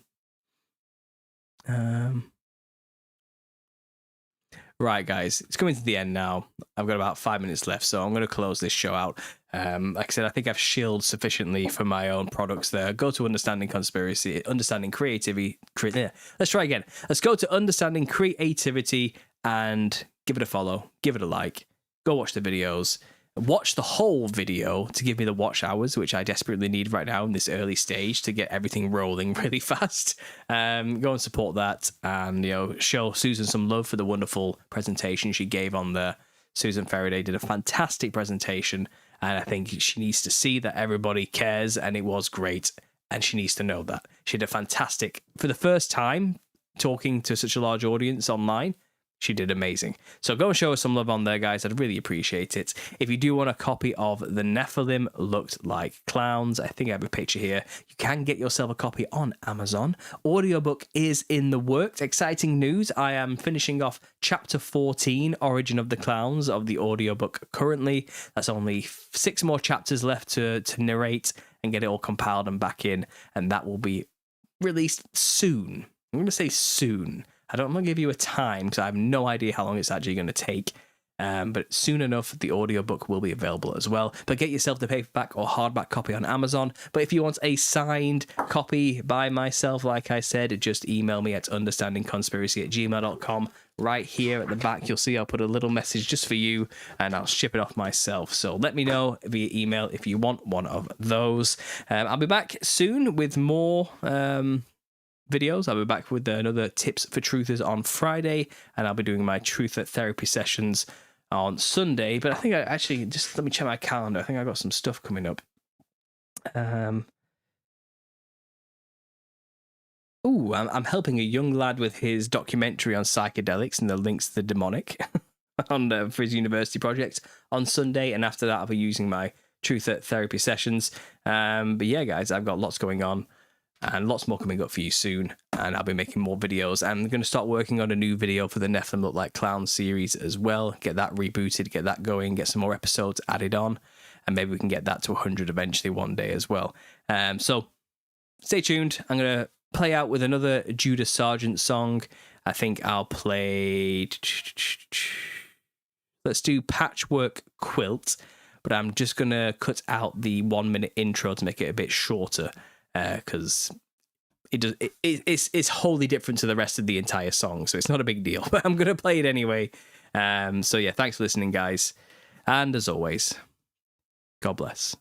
Right, guys, it's coming to the end now. I've got about 5 minutes left, so I'm going to close this show out. Like I said, I think I've shielded sufficiently for my own products there. Go to Understanding Conspiracy, Understanding Creativity. Let's try again. Let's go to Understanding Creativity and give it a follow, give it a like, go watch the videos. Watch the whole video to give me the watch hours, which I desperately need right now in this early stage to get everything rolling really fast. Go and support that, and show Susan some love for the wonderful presentation she gave on there. Susan Faraday did a fantastic presentation, and I think she needs to see that everybody cares, and it was great, and she needs to know that. She did a fantastic, for the first time, talking to such a large audience online. She did amazing. So go and show us some love on there, guys. I'd really appreciate it. If you do want a copy of The Nephilim Looked Like Clowns, I think I have a picture here. You can get yourself a copy on Amazon. Audiobook is in the works. Exciting news. I am finishing off chapter 14, Origin of the Clowns, of the audiobook currently. That's only 6 more chapters left to narrate and get it all compiled and back in. And that will be released soon. I'm going to say soon. I'm going to give you a time because I have no idea how long it's actually going to take. But soon enough, the audiobook will be available as well. But get yourself the paperback or hardback copy on Amazon. But if you want a signed copy by myself, like I said, just email me at understandingconspiracy@gmail.com. Right here at the back, you'll see I'll put a little message just for you, and I'll ship it off myself. So let me know via email if you want one of those. I'll be back soon with more videos. I'll be back with another Tips for Truthers on Friday, and I'll be doing my Truth Therapy sessions on Sunday. But I think I actually, just let me check my calendar. I think I've got some stuff coming up. I'm helping a young lad with his documentary on psychedelics and the links to the demonic for his university project on Sunday, and after that I'll be using my Truth Therapy sessions. But yeah, guys, I've got lots going on. And lots more coming up for you soon. And I'll be making more videos. And I'm going to start working on a new video for the Nephilim Look Like Clowns series as well. Get that rebooted, get that going, get some more episodes added on. And maybe we can get that to 100 eventually one day as well. So stay tuned. I'm going to play out with another Judas Sargent song. I think I'll play... Let's do Patchwork Quilt. But I'm just going to cut out the 1-minute intro to make it a bit shorter. Because it's wholly different to the rest of the entire song, so it's not a big deal. But I'm gonna play it anyway. So yeah, thanks for listening, guys, and as always, God bless.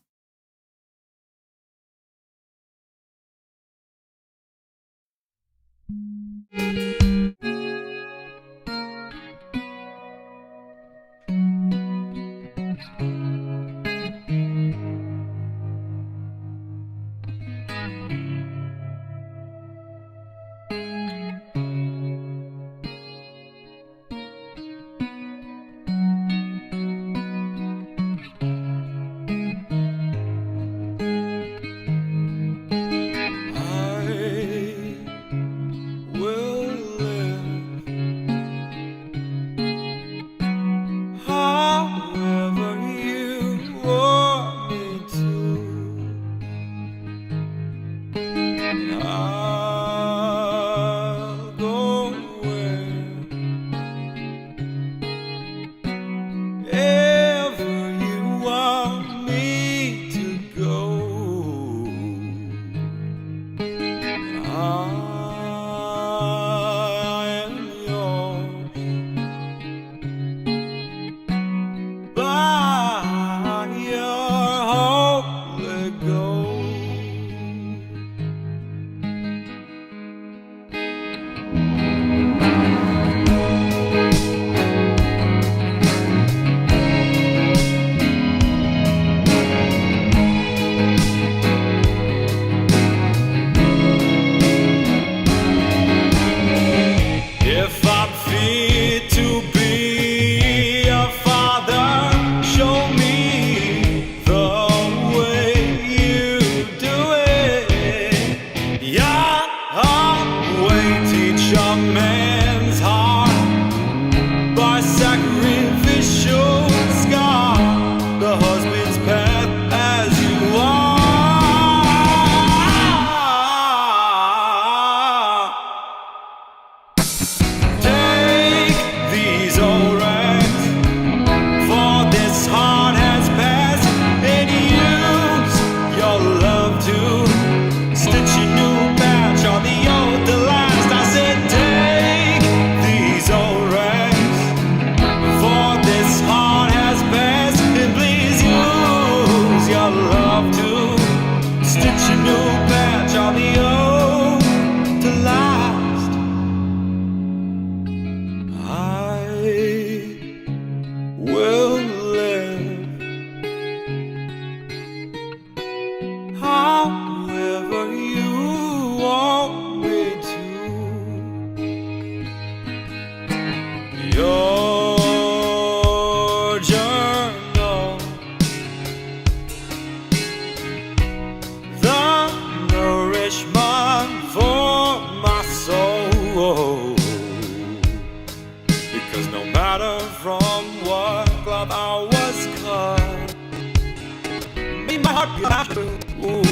heart after. Ooh.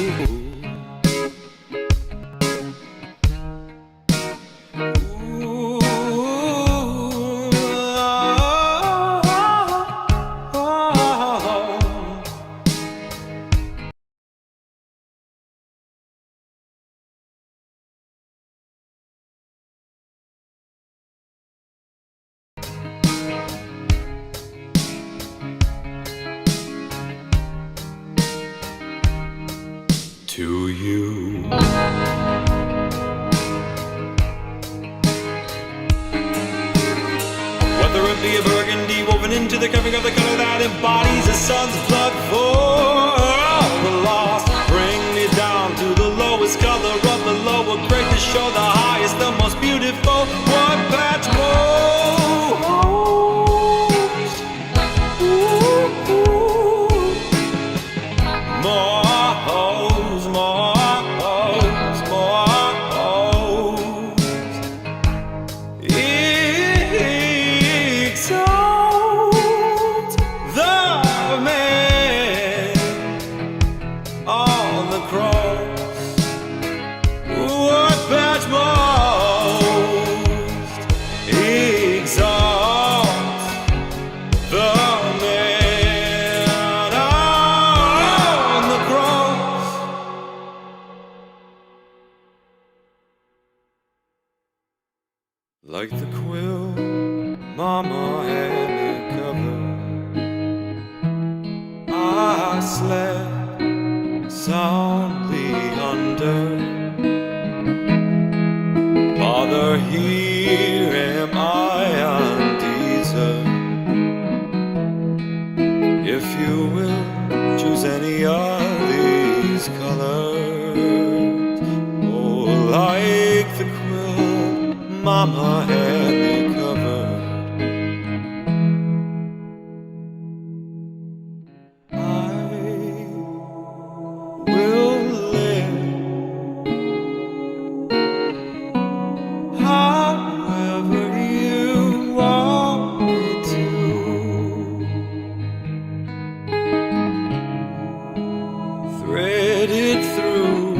To you. Whether it be a burgundy woven into the covering of the color that embodies a son's blood for the lost, bring me down to the lowest color of the lower grade to show the highest, the most beautiful. One patch more. Like the quill Mama had me covered, I slept soundly under. Father, here am I undeserved. If you will choose any of these colors, oh, like the quill Mama had me covered, I will live however you want me to. Thread it through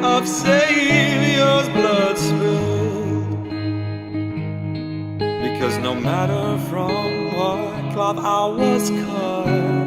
of Savior's blood spilled, because no matter from what cloth I was cut,